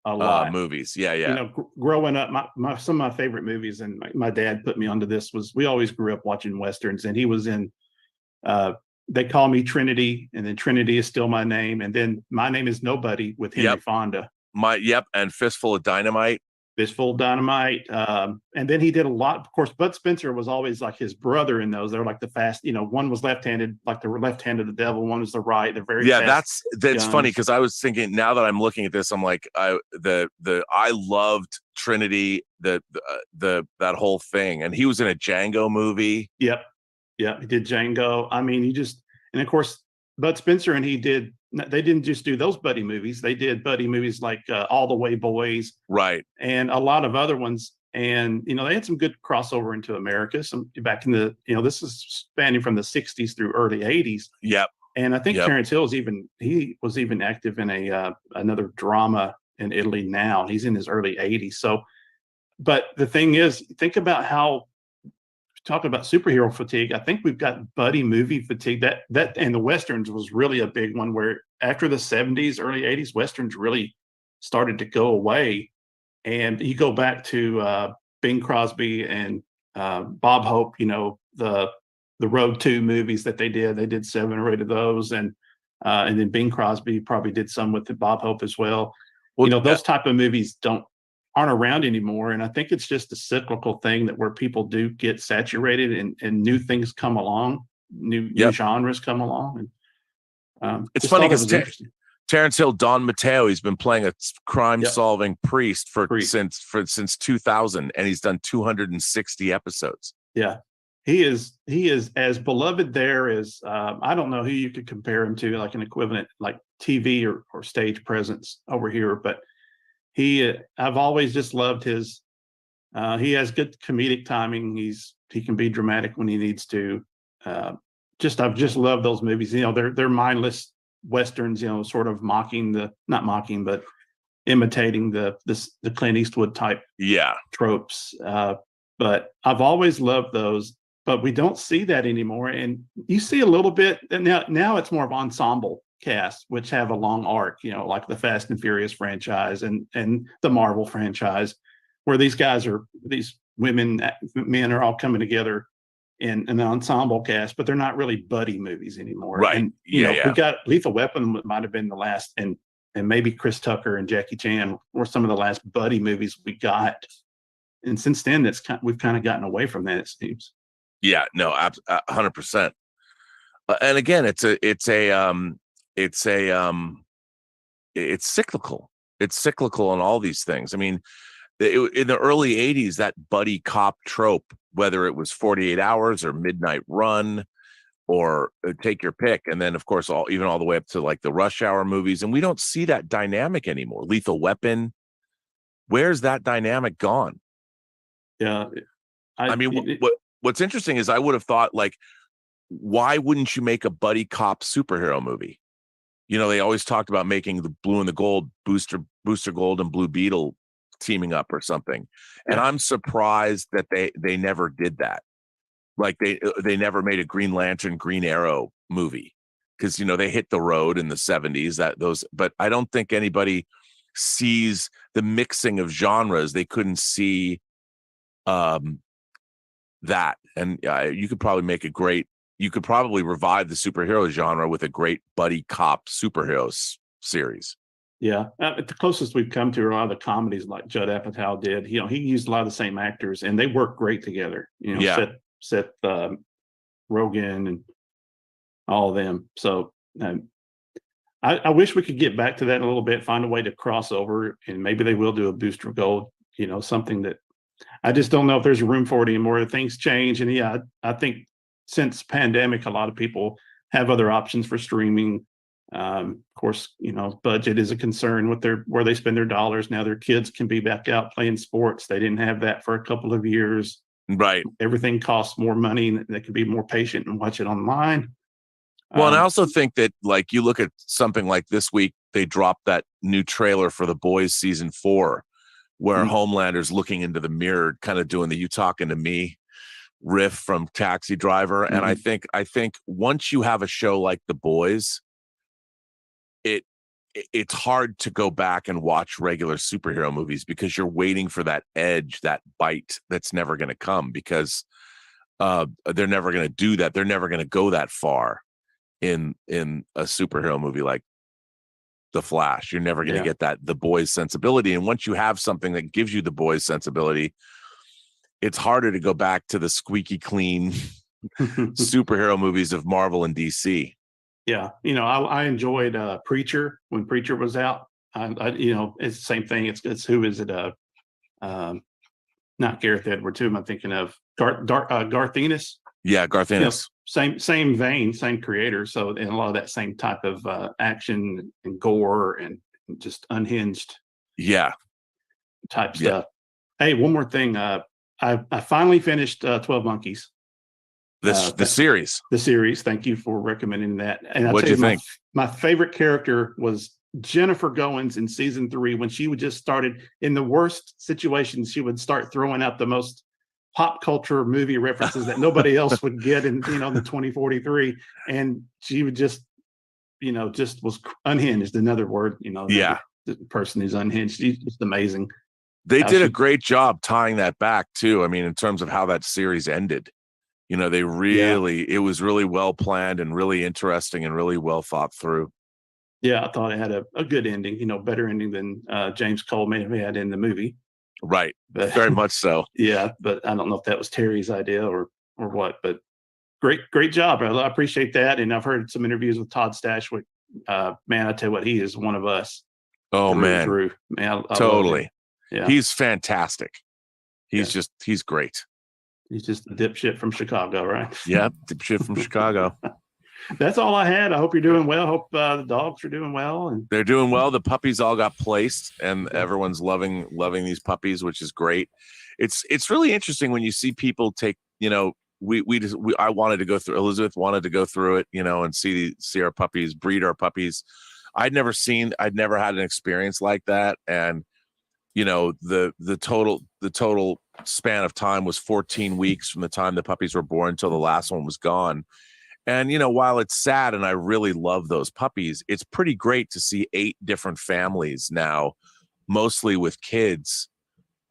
movies. Yeah.
You know, growing up, some of my favorite movies, and my dad put me onto this, was we always grew up watching Westerns, and he was in They Call Me Trinity, and then Trinity Is Still My Name, and then My Name Is Nobody with Henry Fonda.
And Fistful of Dynamite.
Fistful of Dynamite. And then he did a lot. Of course, Bud Spencer was always like his brother in those. They're like the fast, one was left-handed, like the left hand of the devil. One was the right. They're very fast.
That's funny because I was thinking, now that I'm looking at this, I'm like, I loved Trinity, that whole thing, and he was in a Django movie.
Yep, he did Django. I mean, and of course, Bud Spencer and he did. They didn't just do those buddy movies. They did buddy movies like All the Way Boys,
right,
and a lot of other ones. And they had some good crossover into America. Some back in the this is spanning from the '60s through early '80s.
Yep.
And I think Terrence Hill was even active in a another drama in Italy now. He's in his early '80s. So, but the thing is, think about how. Talking about superhero fatigue, I think we've got buddy movie fatigue. That and the Westerns was really a big one, where after the 70s, early 80s, Westerns really started to go away. And you go back to Bing Crosby and Bob Hope, the Road 2 movies that they did. They did 7 or 8 of those, and then Bing Crosby probably did some with Bob Hope as well. Those type of movies aren't around anymore, and I think it's just a cyclical thing that where people do get saturated and new things come along, new genres come along. And
it's funny because Terrence Hill, Don Mateo, he's been playing a crime-solving priest since 2000, and he's done 260 episodes.
Yeah, he is as beloved there as I don't know who you could compare him to, like an equivalent like TV or stage presence over here, but. I've always just loved his. He has good comedic timing. He can be dramatic when he needs to. I've just loved those movies. They're mindless westerns. Sort of not mocking, but imitating the Clint Eastwood type tropes. But I've always loved those. But we don't see that anymore. And you see a little bit now. It's more of ensemble cast, which have a long arc, like the Fast and Furious franchise and the Marvel franchise, where these men are all coming together in an ensemble cast, but they're not really buddy movies anymore.
Right.
And we got Lethal Weapon might have been the last, and maybe Chris Tucker and Jackie Chan were some of the last buddy movies we got. And since then, we've kind of gotten away from that, it seems.
Yeah, no, 100%. And again, it's cyclical. It's cyclical in all these things. I mean, in the early 80s, that buddy cop trope, whether it was 48 Hours or Midnight Run or take your pick, and then of course even all the way up to like the Rush Hour movies, and we don't see that dynamic anymore. Lethal Weapon, where's that dynamic gone?
Yeah,
I mean, what's interesting is I would have thought, like, why wouldn't you make a buddy cop superhero movie? They always talked about making the Blue and the Gold, Booster Gold and Blue Beetle teaming up or something. And I'm surprised that they never did that. Like they never made a Green Lantern, Green Arrow movie, because they hit the road in the 70s. But I don't think anybody sees the mixing of genres. They couldn't see that, and you could probably you could probably revive the superhero genre with a great buddy cop superhero series.
Yeah, the closest we've come to are a lot of the comedies like Judd Apatow did. He used a lot of the same actors, and they work great together. Seth Rogen and all of them. So I wish we could get back to that a little bit, find a way to cross over, and maybe they will do a Booster Gold. Something that I just don't know if there's room for it anymore. Things change, and I think since pandemic, a lot of people have other options for streaming. Of course, budget is a concern with where they spend their dollars. Now their kids can be back out playing sports. They didn't have that for a couple of years.
Right.
Everything costs more money, and they can be more patient and watch it online.
Well, and I also think that, like, you look at something like this week, they dropped that new trailer for The Boys season 4, where Homelander's looking into the mirror, kind of doing the "you talking to me" riff from Taxi Driver. And I think once you have a show like The Boys, it's hard to go back and watch regular superhero movies, because you're waiting for that edge, that bite that's never going to come, because they're never going to do that. They're never going to go that far in a superhero movie like the Flash. You're never going to get the boys sensibility. And once you have something that gives you the boys sensibility, it's harder to go back to the squeaky clean superhero movies of Marvel and DC.
Yeah, I enjoyed Preacher when Preacher was out. It's the same thing. It's who is it? Not Gareth Edwards. Who am I thinking of? Garth Ennis.
Yeah, Garth Ennis.
Same vein, same creator. So, and a lot of that same type of action and gore and just unhinged. Type stuff. Hey, one more thing. I finally finished 12 Monkeys.
The series.
The series. Thank you for recommending that. And
what'd you think?
My favorite character was Jennifer Goins in season 3 when she would just started in the worst situations. She would start throwing out the most pop culture movie references that nobody else would get in, the 2043. And she would just was unhinged. Another word, the person who's unhinged. She's just amazing.
They did a great job tying that back too. I mean, in terms of how that series ended, they really, it was really well planned and really interesting and really well thought through.
Yeah, I thought it had a good ending, better ending than James Cole may have had in the movie.
Right. But, very much so.
Yeah. But I don't know if that was Terry's idea or what, but great job. I appreciate that. And I've heard some interviews with Todd Stashwick. Man, I tell you what, he is one of us.
Oh, man.
Man, I
totally.
Yeah.
He's fantastic. He's great.
He's just a dipshit from Chicago, right?
Yeah, dipshit from Chicago.
That's all I had. I hope you're doing well. Hope the dogs are doing well. And
they're doing well. The puppies all got placed, and everyone's loving these puppies, which is great. It's really interesting when you see people take. I wanted to go through. Elizabeth wanted to go through it, and see our puppies, breed our puppies. I'd never had an experience like that, and the total span of time was 14 weeks from the time the puppies were born until the last one was gone. And, while it's sad and I really love those puppies, it's pretty great to see 8 different families now, mostly with kids,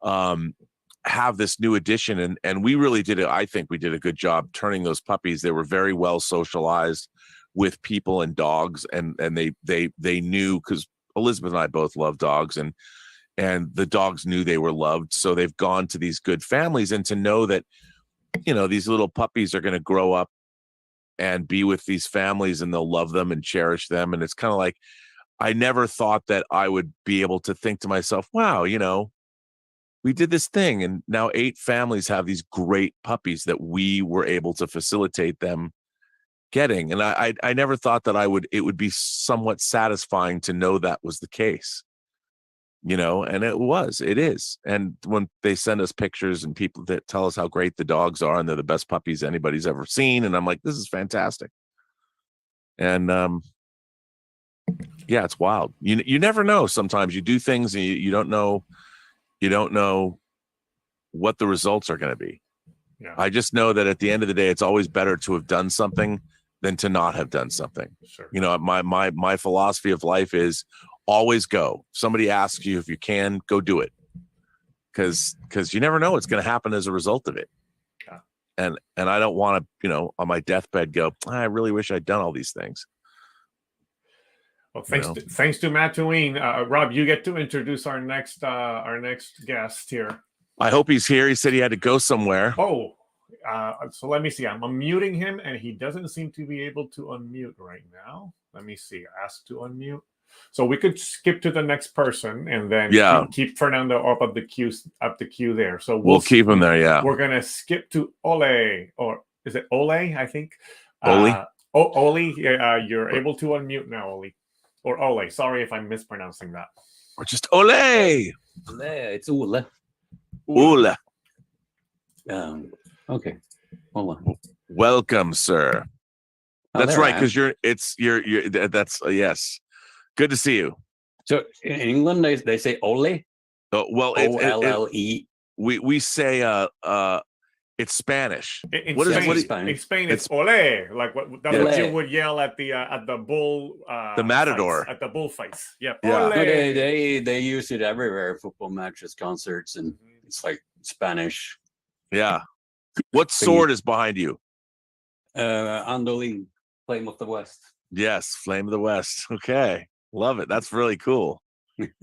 have this new addition. And we really did it. I think we did a good job turning those puppies. They were very well socialized with people and dogs. And they knew, because Elizabeth and I both love dogs, and the dogs knew they were loved. So they've gone to these good families, and to know that, these little puppies are going to grow up and be with these families, and they'll love them and cherish them. And it's kind of like, I never thought that I would be able to think to myself, wow, we did this thing, and now 8 families have these great puppies that we were able to facilitate them getting. And I never thought that it would be somewhat satisfying to know that was the case. And it is. And when they send us pictures and people that tell us how great the dogs are and they're the best puppies anybody's ever seen, and I'm like, this is fantastic. And it's wild. You never know. Sometimes you do things and you don't know what the results are going to be.
Yeah.
I just know that at the end of the day, it's always better to have done something than to not have done something.
Sure.
My philosophy of life is always go. If somebody asks you if you can, go do it. Because you never know what's going to happen as a result of it.
Yeah.
And I don't want to, on my deathbed go, I really wish I'd done all these things.
Well, thanks to Matt Tween. Rob, you get to introduce our next guest here.
I hope he's here. He said he had to go somewhere.
Oh, so let me see. I'm unmuting him, and he doesn't seem to be able to unmute right now. Let me see. Ask to unmute. So we could skip to the next person, and then keep Fernando up the queue there. So
we'll keep him there. Yeah,
we're gonna skip to Ole, or is it Ole? I think.
Ole.
Ole, you're able to unmute now, Ole, or Ole. Sorry if I'm mispronouncing that.
Or just Ole.
Ole, it's Ole.
Ole.
Okay. Hold on.
Welcome, sir. That's right, because you're. That's yes. Good to see you.
So in England, they say Ole.
Oh, well,
O-L-L-E.
We say it's Spanish.
In Spain, it's Ole, like what you would yell at the bull.
The matador.
At the bullfights. Yep.
Yeah.
Ole.
No, they use it everywhere, football matches, concerts, and it's like Spanish.
Yeah. What sword is behind you?
Andolin, Flame of the West.
Yes, Flame of the West. Okay. Love it. That's really cool.
It's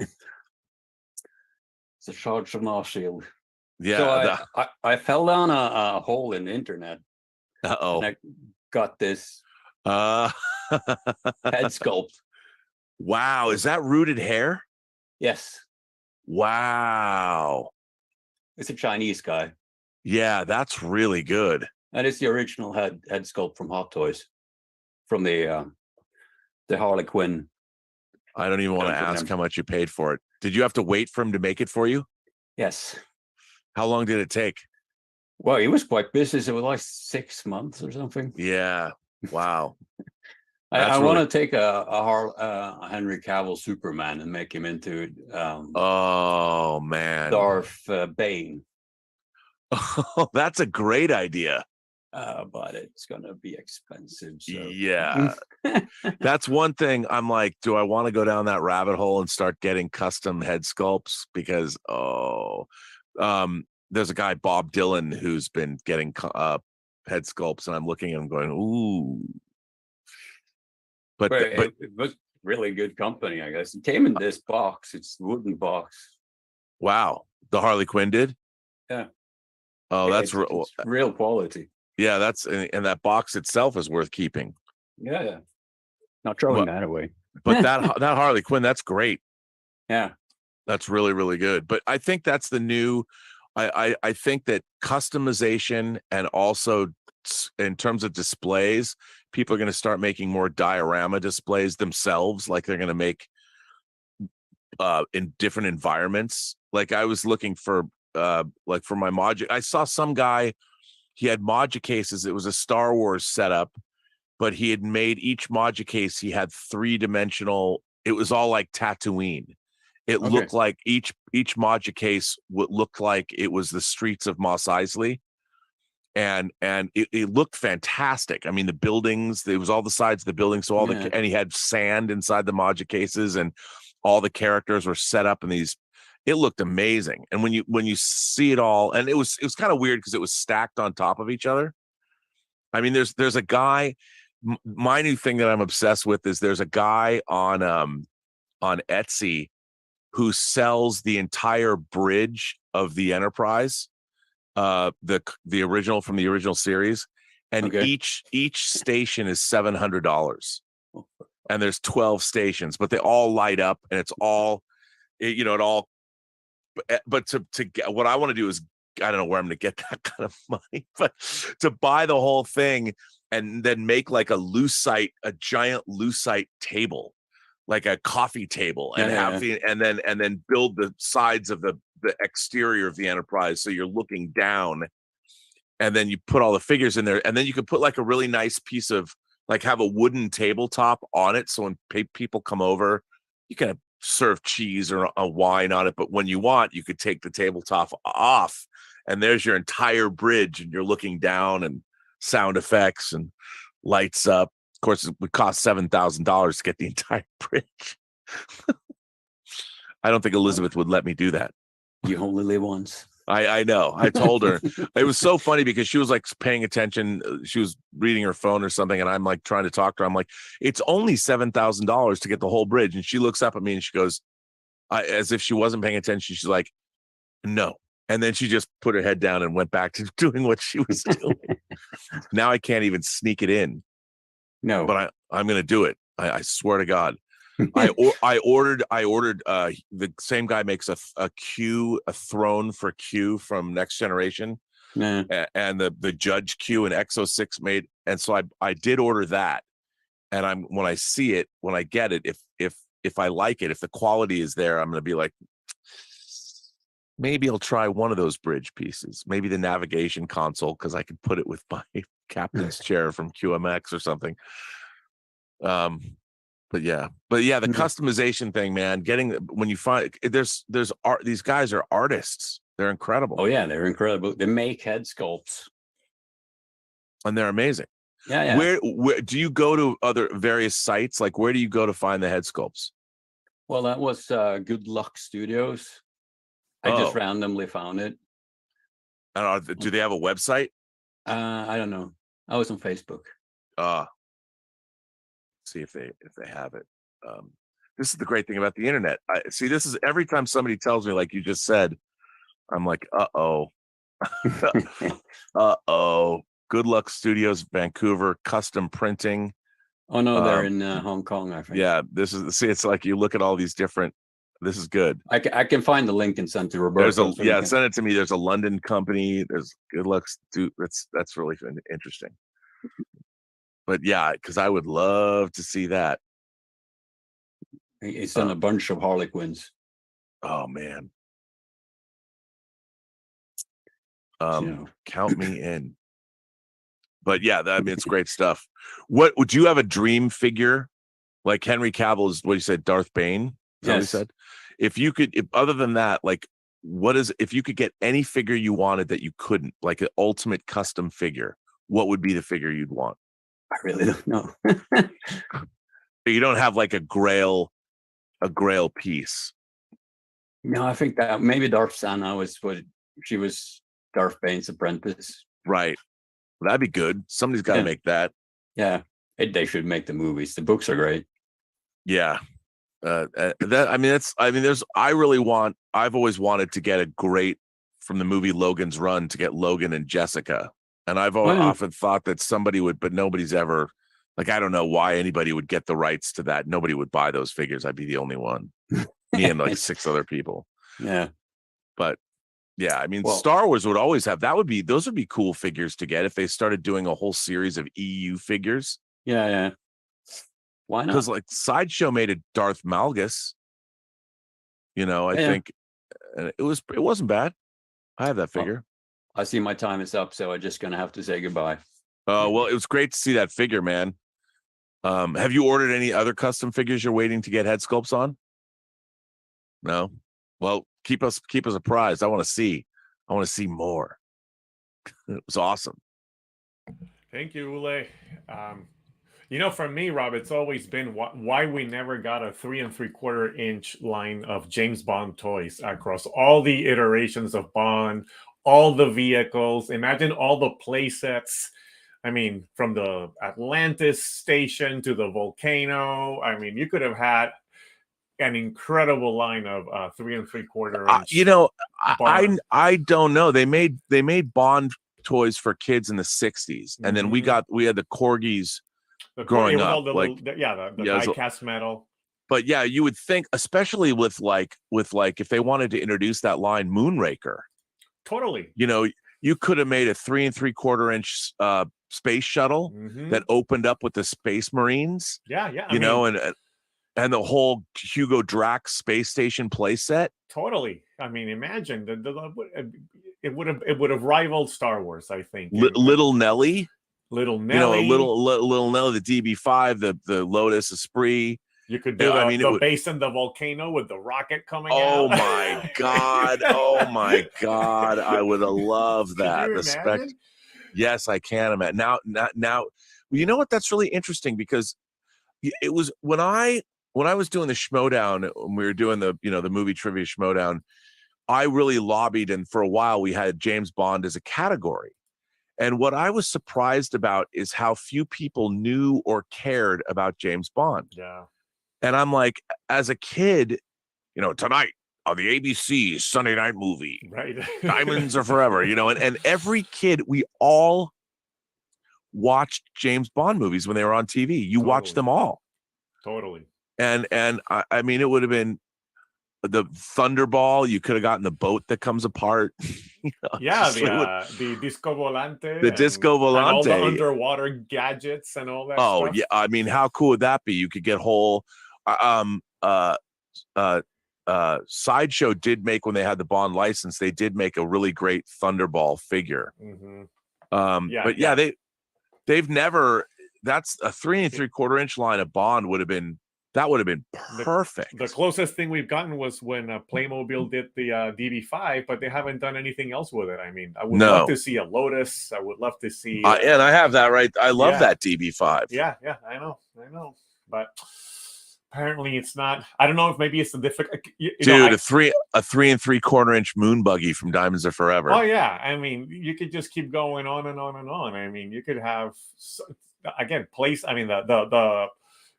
a charge from our shield.
Yeah.
So I fell down a hole in the internet.
Uh-oh.
And I got this
head
sculpt.
Wow. Is that rooted hair?
Yes.
Wow.
It's a Chinese guy.
Yeah, that's really good.
And it's the original head sculpt from Hot Toys, from the Harley Quinn.
I don't even want to ask how much you paid for it. Did you have to wait for him to make it for you?
Yes.
How long did it take?
Well, he was quite busy. So it was like 6 months or something.
Yeah. Wow.
I want to take a Henry Cavill Superman and make him into
oh man,
Darth Bane.
Oh, that's a great idea.
But it's gonna be expensive. So.
Yeah. That's one thing. I'm like, do I want to go down that rabbit hole and start getting custom head sculpts? Because there's a guy, Bob Dylan, who's been getting head sculpts, and I'm looking at him going, ooh. But
it was really good company, I guess. It came in this box. It's a wooden box.
Wow. The Harley Quinn did?
Yeah.
Oh,
yeah,
that's
it's real quality.
Yeah, that's, and that box itself is worth keeping.
Yeah. Not throwing that away.
But that Harley Quinn, that's great.
Yeah.
That's really, really good. But I think that's the new, I think that customization, and also in terms of displays, people are going to start making more diorama displays themselves. Like they're going to make in different environments. Like I was looking for, like for my Moduc, I saw some guy, he had Moduc cases. It was a Star Wars setup, but he had made each Moduc case, he had 3-dimensional, it was all like Tatooine. It looked like each Moduc case looked like it was the streets of Mos Eisley. And it looked fantastic. I mean, the buildings, it was all the sides of the building. So and he had sand inside the Moduc cases, and all the characters were set up in these. It looked amazing. And when you see it all, and it was kind of weird because it was stacked on top of each other. I mean, there's a guy, my new thing that I'm obsessed with is there's a guy on Etsy who sells the entire bridge of the Enterprise, the original from the original series, and each station is $700, and there's 12 stations, but they all light up, and it's all, it all. But to get, what I want to do is, I don't know where I'm going to get that kind of money, but to buy the whole thing and then make like a giant lucite table, like a coffee table, and and then build the sides of the exterior of the Enterprise, so you're looking down, and then you put all the figures in there, and then you could put like a really nice piece of, like, have a wooden tabletop on it, so when people come over, you can serve cheese or a wine on it, but when you want, you could take the tabletop off, and there's your entire bridge, and you're looking down, and sound effects and lights up. Of course, it would cost $7,000 to get the entire bridge. I don't think Elizabeth would let me do that.
You only live once.
I know. I told her. It was so funny because she was like paying attention. She was reading her phone or something, and I'm like trying to talk to her. I'm like, it's only $7,000 to get the whole bridge. And she looks up at me and she goes, as if she wasn't paying attention. She's like, no. And then she just put her head down and went back to doing what she was doing. Now I can't even sneak it in.
No,
but I'm going to do it. I swear to God. I ordered the same guy makes a throne for Q from Next Generation, and the Judge Q and Exo 6 made, and so I did order that, and when I see it, when I get it, if I like it, if the quality is there, I'm gonna be like, maybe I'll try one of those bridge pieces, maybe the navigation console, because I could put it with my captain's chair from QMX or something. But yeah, the customization thing, man, when you find there's art, these guys are artists. They're incredible.
Oh yeah, they're incredible. They make head sculpts,
and they're amazing.
Yeah.
Where do you go to other various sites? Like, where do you go to find the head sculpts?
Well, that was Good Luck Studios. I just randomly found it.
And do they have a website?
I don't know. I was on Facebook.
See if they have it. This is the great thing about the internet. See, this is every time somebody tells me, like you just said, I'm like, uh-oh. Uh-oh. Good Luck Studios, Vancouver, custom printing.
Oh no, they're in Hong Kong, I think.
Yeah, it's like you look at all these different. This is good.
I can find the link and send to Roberto.
Send it to me. There's a London company. There's Good Luck. That's really interesting. But yeah, because I would love to see that.
He's done a bunch of Harlequins.
Oh man. Count me in. But yeah, I mean, it's great stuff. What would you have a dream figure? Like Henry Cavill is what you said, Darth Bane? Is that what you said? If you could, other than that, like if you could get any figure you wanted that you couldn't, like an ultimate custom figure, what would be the figure you'd want?
I really don't know.
You don't have like a grail piece.
No, I think that maybe Darth Sana was what she was Darth Bane's apprentice.
Right. Well, that'd be good. Somebody's got to make that.
Yeah. They should make the movies. The books are great.
Yeah. I've always wanted to get a great from the movie Logan's Run to get Logan and Jessica. And I've often thought that somebody would, but nobody's ever, like, I don't know why anybody would get the rights to that. Nobody would buy those figures. I'd be the only one. Me and like 6 other people.
Yeah.
But yeah, I mean, Star Wars would always have, those would be cool figures to get if they started doing a whole series of EU figures.
Yeah. Why not?
Because like Sideshow made a Darth Malgus, I think it wasn't bad. I have that figure.
I see my time is up, so I'm just going to have to say goodbye.
Well, it was great to see that figure, man. Have you ordered any other custom figures you're waiting to get head sculpts on? No? Well, keep us apprised. I want to see more. It was awesome.
Thank you, Ule. For me, Rob, it's always been why we never got a 3 3/4 inch line of James Bond toys across all the iterations of Bond, all the vehicles. Imagine all the play sets. I mean, from the Atlantis station to the volcano. I mean, you could have had an incredible line of 3 3/4 inch.
I don't know. They made Bond toys for kids in the 60s, and then we had the corgis growing up.
The die-cast metal.
But yeah, you would think, especially with like if they wanted to introduce that line, Moonraker.
Totally.
You could have made a 3 3/4 inch space shuttle that opened up with the Space Marines.
Yeah.
And the whole Hugo Drax space station play set.
Totally. I mean, imagine it would have rivaled Star Wars, I think.
Little Nelly.
Little Nelly.
Little Nelly, the DB5, the Lotus Esprit.
You could do the base in the volcano with the rocket coming out.
Oh my God. Oh my God. I would have loved that. Yes, I can imagine. Now, you know what? That's really interesting because it was when I was doing the Schmodown, when we were doing the movie trivia Schmodown, I really lobbied, and for a while we had James Bond as a category. And what I was surprised about is how few people knew or cared about James Bond.
Yeah.
And I'm like, as a kid, tonight on the ABC Sunday night movie,
right?
Diamonds Are Forever, and every kid, we all watched James Bond movies when they were on TV. You watched them all.
Totally.
And I mean, it would have been the Thunderball. You could have gotten the boat that comes apart.
The Disco Volante.
The Disco Volante.
And all the underwater gadgets and all that stuff.
Yeah. I mean, how cool would that be? You could get whole Sideshow did make, when they had the Bond license, they did make a really great Thunderball figure. They've never, that's a 3 3/4 inch line of Bond would have been perfect.
The closest thing we've gotten was when Playmobil did the DB5, but they haven't done anything else with it. I mean, I would love to see a Lotus. I would love to see.
And I have that, right? I love that DB5.
Yeah, I know. But apparently it's not. I don't know if maybe it's a difficult.
Dude, a 3 3/4 inch moon buggy from Diamonds Are Forever.
Oh yeah, I mean, you could just keep going on and on and on. I mean, you could have again place. I mean, the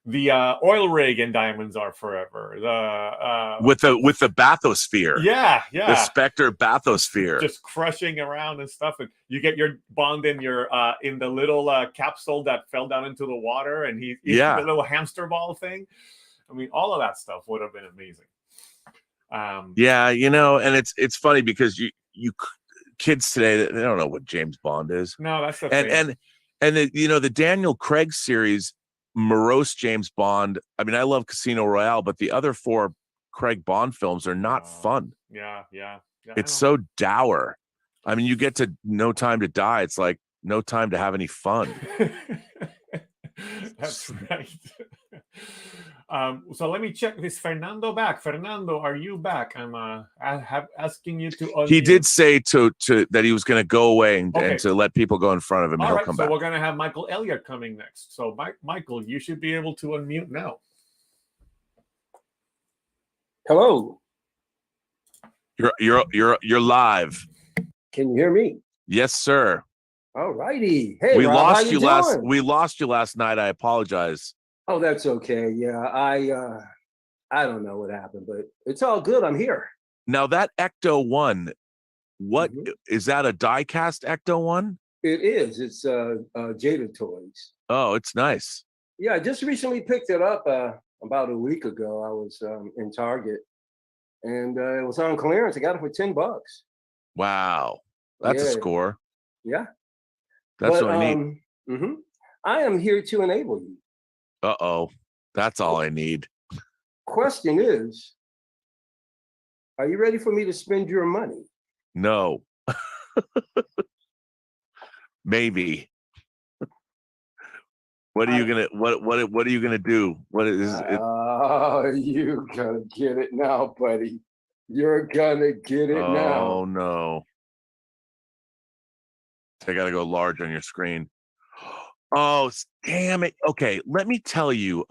The oil rig in Diamonds Are Forever. The
with the bathysphere.
Yeah.
The Spectre bathysphere.
Just crushing around and stuff, and you get your Bond in your in the little capsule that fell down into the water, and he's the little hamster ball thing. I mean, all of that stuff would have been amazing.
And it's funny because you kids today, they don't know what James Bond is.
No, that's the thing.
And the Daniel Craig series, morose James Bond. I mean, I love Casino Royale, but the other 4 Craig Bond films are not fun.
Yeah.
It's so dour. I mean, you get to No Time to Die. It's like no time to have any fun.
That's right. So let me check. Is Fernando back? Fernando, are you back? I'm asking you to unmute.
He did say to that he was going to go away and to let people go in front of him. And
All
he'll come back.
So we're going to have Michael Elliott coming next. So Michael, you should be able to unmute now.
Hello.
You're live.
Can you hear me?
Yes, sir.
All righty. Hey,
we
Rob,
lost
how
you
doing?
We lost you last night. I apologize.
Oh, that's okay. Yeah, I don't know what happened, but it's all good. I'm here.
Now that Ecto 1, what is that? A die-cast Ecto 1?
It is. It's Jada Toys.
Oh, it's nice.
Yeah, I just recently picked it up about a week ago. I was in Target, and it was on clearance. I got it for $10.
Wow, that's a score.
Yeah,
that's what I need.
I am here to enable you.
That's all I need.
Question is, are you ready for me to spend your money?
No. Maybe. What are you gonna what are you gonna do? What is it?
Oh, you're gonna get it now, buddy. You're gonna get it now.
Oh no. I gotta go large on your screen. Oh, damn it. Okay, let me tell you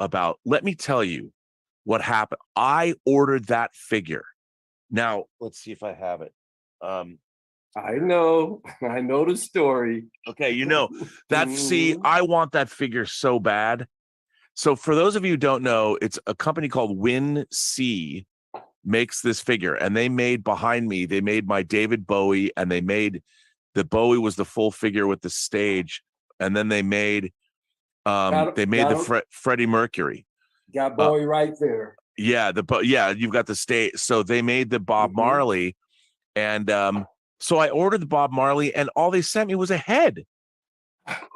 what happened. I ordered that figure. Now, let's see if I have it.
I know the story.
Okay, I want that figure so bad. So for those of you who don't know, it's a company called Win C makes this figure, and they made my David Bowie, and they made the Bowie was the full figure with the stage. And then they made the Freddie Mercury.
Got Bowie right there.
Yeah, you've got the stage. So they made the Bob Marley, and so I ordered the Bob Marley, and all they sent me was a head.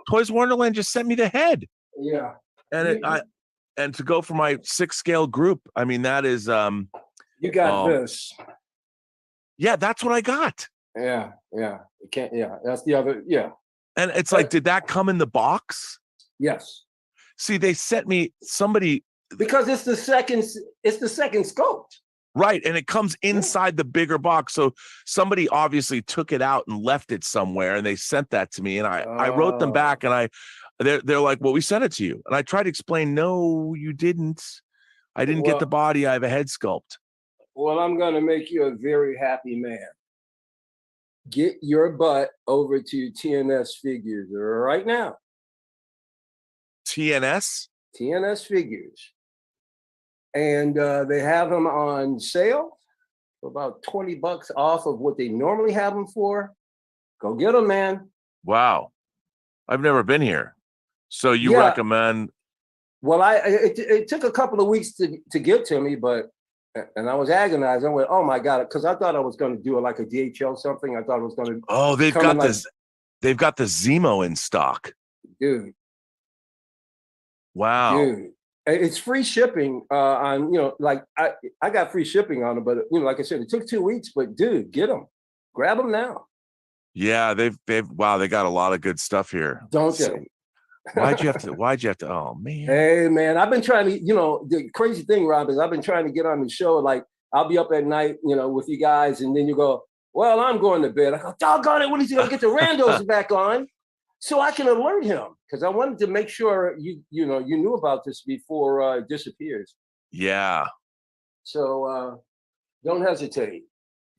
Toys Wonderland just sent me the head.
Yeah,
and to go for my 6-scale group, I mean that is
you got this.
Yeah, that's what I got.
Yeah, you can't. Yeah, that's the other. Yeah.
And it's like, did that come in the box?
Yes.
See, they sent me
because it's the second sculpt.
Right, and it comes inside the bigger box. So somebody obviously took it out and left it somewhere, and they sent that to me. And I wrote them back, and they're like, "Well, we sent it to you." And I tried to explain, "No, you didn't. I didn't get the body. I have a head sculpt."
Well, I'm gonna make you a very happy man. Get your butt over to TNS Figures right now.
TNS?
TNS Figures. And they have them on sale for about $20 off of what they normally have them for. Go get them, man.
Wow. I've never been here. So you recommend?
Well, it took a couple of weeks to get to me, and I was agonized. I went, oh my God, because I thought I was going to do like a DHL something. I thought it was going to.
Oh, they've got this. They've got the Zemo in stock,
dude.
Wow,
dude, it's free shipping on. Like I got free shipping on it, but like I said, it took 2 weeks. But dude, get them, grab them now.
Yeah, they got a lot of good stuff here,
don't they?
Why'd you have to? Oh man.
Hey man, I've been trying to, the crazy thing, Rob, is I've been trying to get on the show. Like I'll be up at night, with you guys, and then you go, well, I'm going to bed. I go, doggone it, when is he gonna get the randos back on? So I can alert him. Because I wanted to make sure you knew about this before it disappears.
Yeah.
So don't hesitate.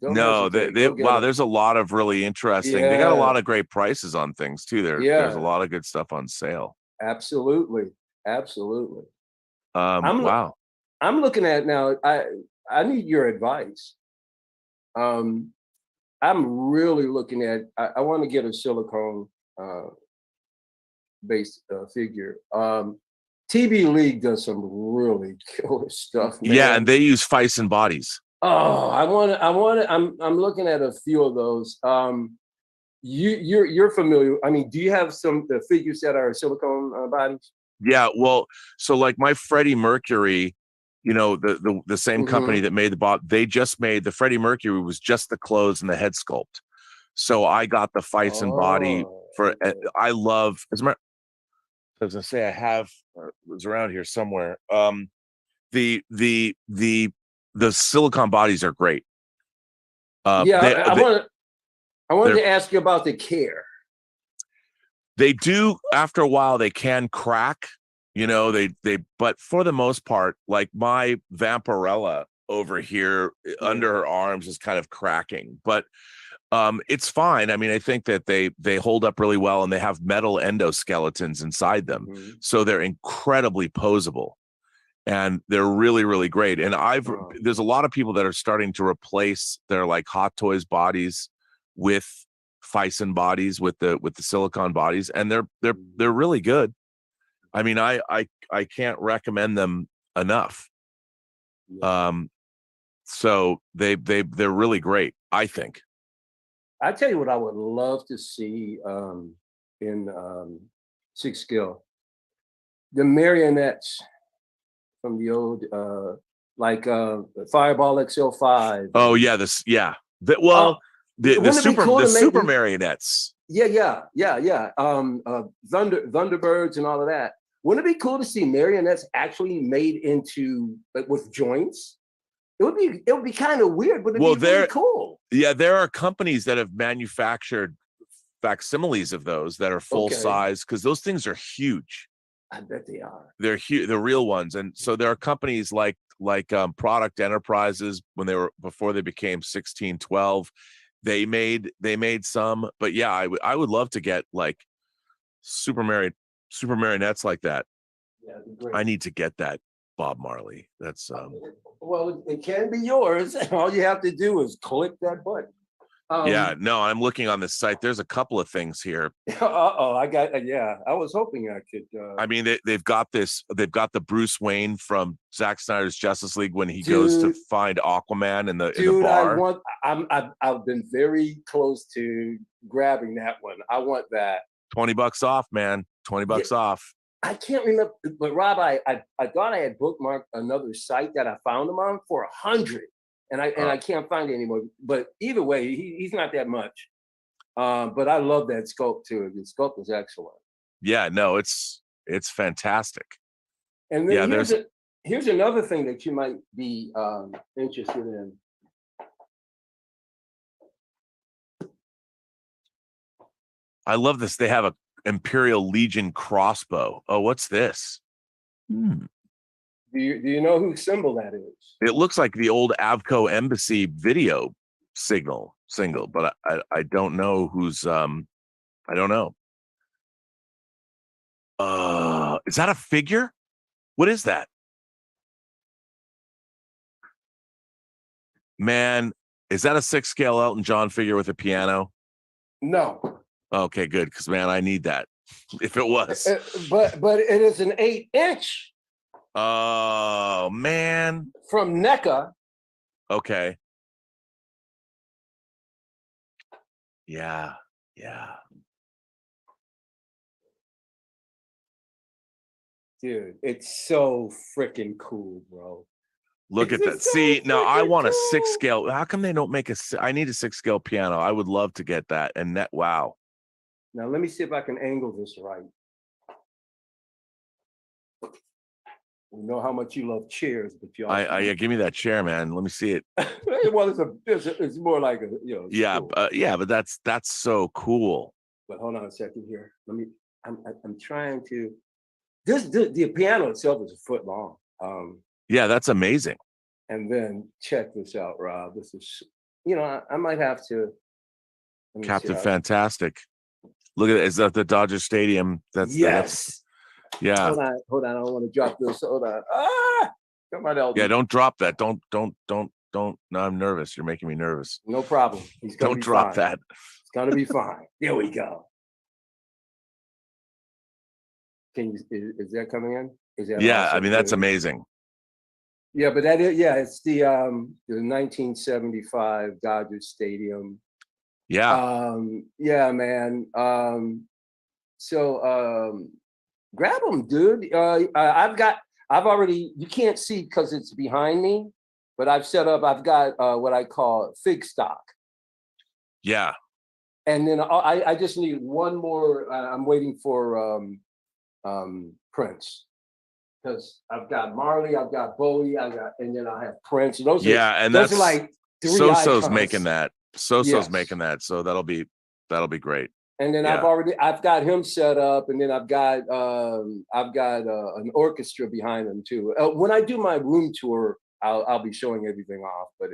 There's a lot of really interesting. They got a lot of great prices on things too. There's a lot of good stuff on sale.
Absolutely.
Wow.
I'm looking at now. I need your advice. I'm really looking at. I want to get a silicone based figure. TV League does some really killer stuff, man.
Yeah, and they use Fison bodies.
Oh, I'm looking at a few of those. You're familiar. I mean, do you have some figures that are silicone bodies?
Yeah, well, so like my Freddie Mercury, the same company that made the bot, they just made the Freddie Mercury was just the clothes and the head sculpt. So I got the Fison body for. I love. As a matter, I was gonna say I have. It was around here somewhere. The silicone bodies are great.
I wanted to ask you about the care.
They do, after a while, they can crack, but for the most part, like my Vampirella over here under her arms is kind of cracking, but it's fine. I mean, I think that they hold up really well, and they have metal endoskeletons inside them. So they're incredibly posable, and they're really, really great. And there's a lot of people that are starting to replace their like Hot Toys bodies with Fison bodies, with the silicone bodies, and they're really good. I mean, I can't recommend them enough. So they're really great, I think.
I tell you what, I would love to see in 6 scale, the marionettes from the old Fireball XL5.
Oh yeah, the super marionettes.
Yeah. Thunderbirds and all of that. Wouldn't it be cool to see marionettes actually made into with joints? It would be kind of weird, but it'd be really cool.
Yeah, there are companies that have manufactured facsimiles of those that are full size, because those things are huge.
I bet they are.
They're huge, the real ones. And so there are companies like Product Enterprises, before they became 1612. They made some, but yeah, I would love to get like super marionettes like that.
Yeah, that'd be great.
I need to get that, Bob Marley. That's
well, it can be yours. All you have to do is click that button.
Yeah, no, I'm looking on this site. There's a couple of things here.
I was hoping I could.
I mean, they've got the Bruce Wayne from Zack Snyder's Justice League when he goes to find Aquaman in the bar.
I've been very close to grabbing that one. I want that.
$20 off, man. $20 off.
I can't remember, but Rob, I thought I had bookmarked another site that I found him on for 100. And I can't find it anymore. But either way, he's not that much. But I love that sculpt too. The sculpt is excellent.
Yeah, no, it's fantastic.
And then here's another thing that you might be interested in.
I love this. They have a Imperial Legion crossbow. Oh, what's this?
Do you know whose symbol that is?
It looks like the old Avco Embassy video single, but I don't know who's I don't know. Is that a figure? What is that? Man, is that a 6 scale Elton John figure with a piano?
No.
Okay, good, because man, I need that. If it was,
but it is an 8-inch.
Oh man!
From NECA.
Okay. Yeah.
Dude, it's so freaking cool, bro.
Look at that. See, now I want a 6 scale. How come they don't make I need a 6 scale piano. I would love to get that. And that, wow.
Now let me see if I can angle this right. We know how much you love chairs, but you
also give me that chair, man. Let me see it.
Well, it's more like a
yeah,
cool.
But that's so cool.
But hold on a second here. I'm trying to. The piano itself is a foot long.
Yeah, that's amazing.
And then check this out, Rob. This is, I might have to.
Captain Fantastic. Look at it. Is that the Dodger Stadium?
Yes.
Yeah.
Hold on. I don't want to drop this. Hold on. Ah, come on, LB.
Yeah, don't drop that. Don't. No, I'm nervous. You're making me nervous.
No problem. He's gonna
Don't
be
drop
fine.
that.
It's gonna be fine. There we go. Is that coming in? Is that
Yeah,
awesome?
I mean that's amazing.
Yeah, but that is, yeah, it's the 1975 Dodgers Stadium.
Yeah.
Yeah, man. So grab them, dude. I've already, you can't see because it's behind me, but I've got what I call fig stock.
Yeah.
And then I just need one more. I'm waiting for Prince. Because I've got Marley, I've got Bowie, and then I have Prince. Those are like three
So-So's
icons.
making that. So-So's making that. So that'll be great.
And then I've got him set up, and then I've got an orchestra behind him too. When I do my room tour, I'll be showing everything off. But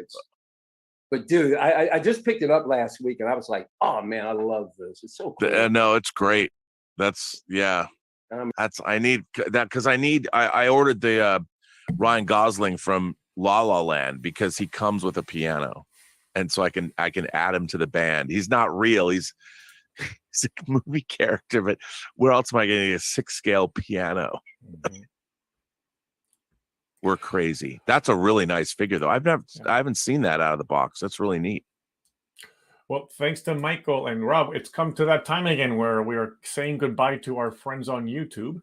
dude, I just picked it up last week, and I was like, oh man, I love this. It's so cool.
No, it's great. I need that because I ordered the Ryan Gosling from La La Land because he comes with a piano, and so I can add him to the band. He's not real. He's a movie character, but where else am I getting a 6-scale piano?
Mm-hmm.
We're crazy. That's a really nice figure, though. I haven't seen that out of the box. That's really neat.
Well, thanks to Michael and Rob, it's come to that time again where we are saying goodbye to our friends on YouTube,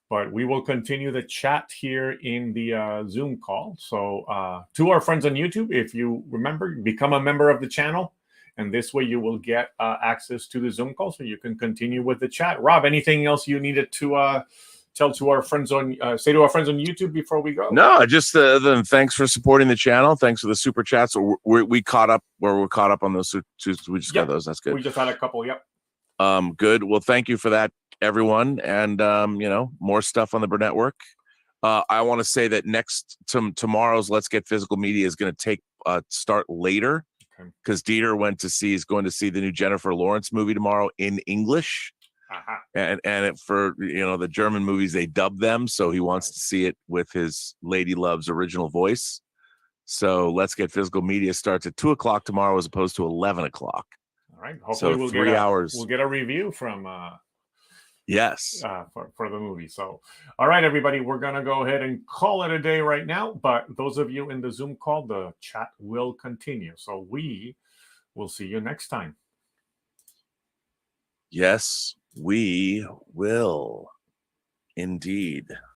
but we will continue the chat here in the Zoom call. So to our friends on YouTube, if you remember, become a member of the channel, and this way you will get access to the Zoom call so you can continue with the chat. Rob, anything else you needed to say to our friends on YouTube before we go?
No, just thanks for supporting the channel. Thanks for the super chats. So we're caught up on those two. We just got those. That's good.
We just had a couple. Yep.
Good. Well, thank you for that, everyone. And more stuff on the Burnettwork. I want to say that tomorrow's Let's Get Physical Media is going to start later because Dieter is going to see the new Jennifer Lawrence movie tomorrow in English. And for the German movies, they dub them, so he wants to see it with his Lady Love's original voice. So Let's Get Physical Media starts at 2:00 tomorrow as opposed to 11:00.
All right. Hopefully we'll
3 hours.
We'll get a review from
yes
for the movie. So all right, everybody, we're gonna go ahead and call it a day right now. But those of you in the Zoom call, the chat will continue. So we will see you next time.
Yes, we will indeed.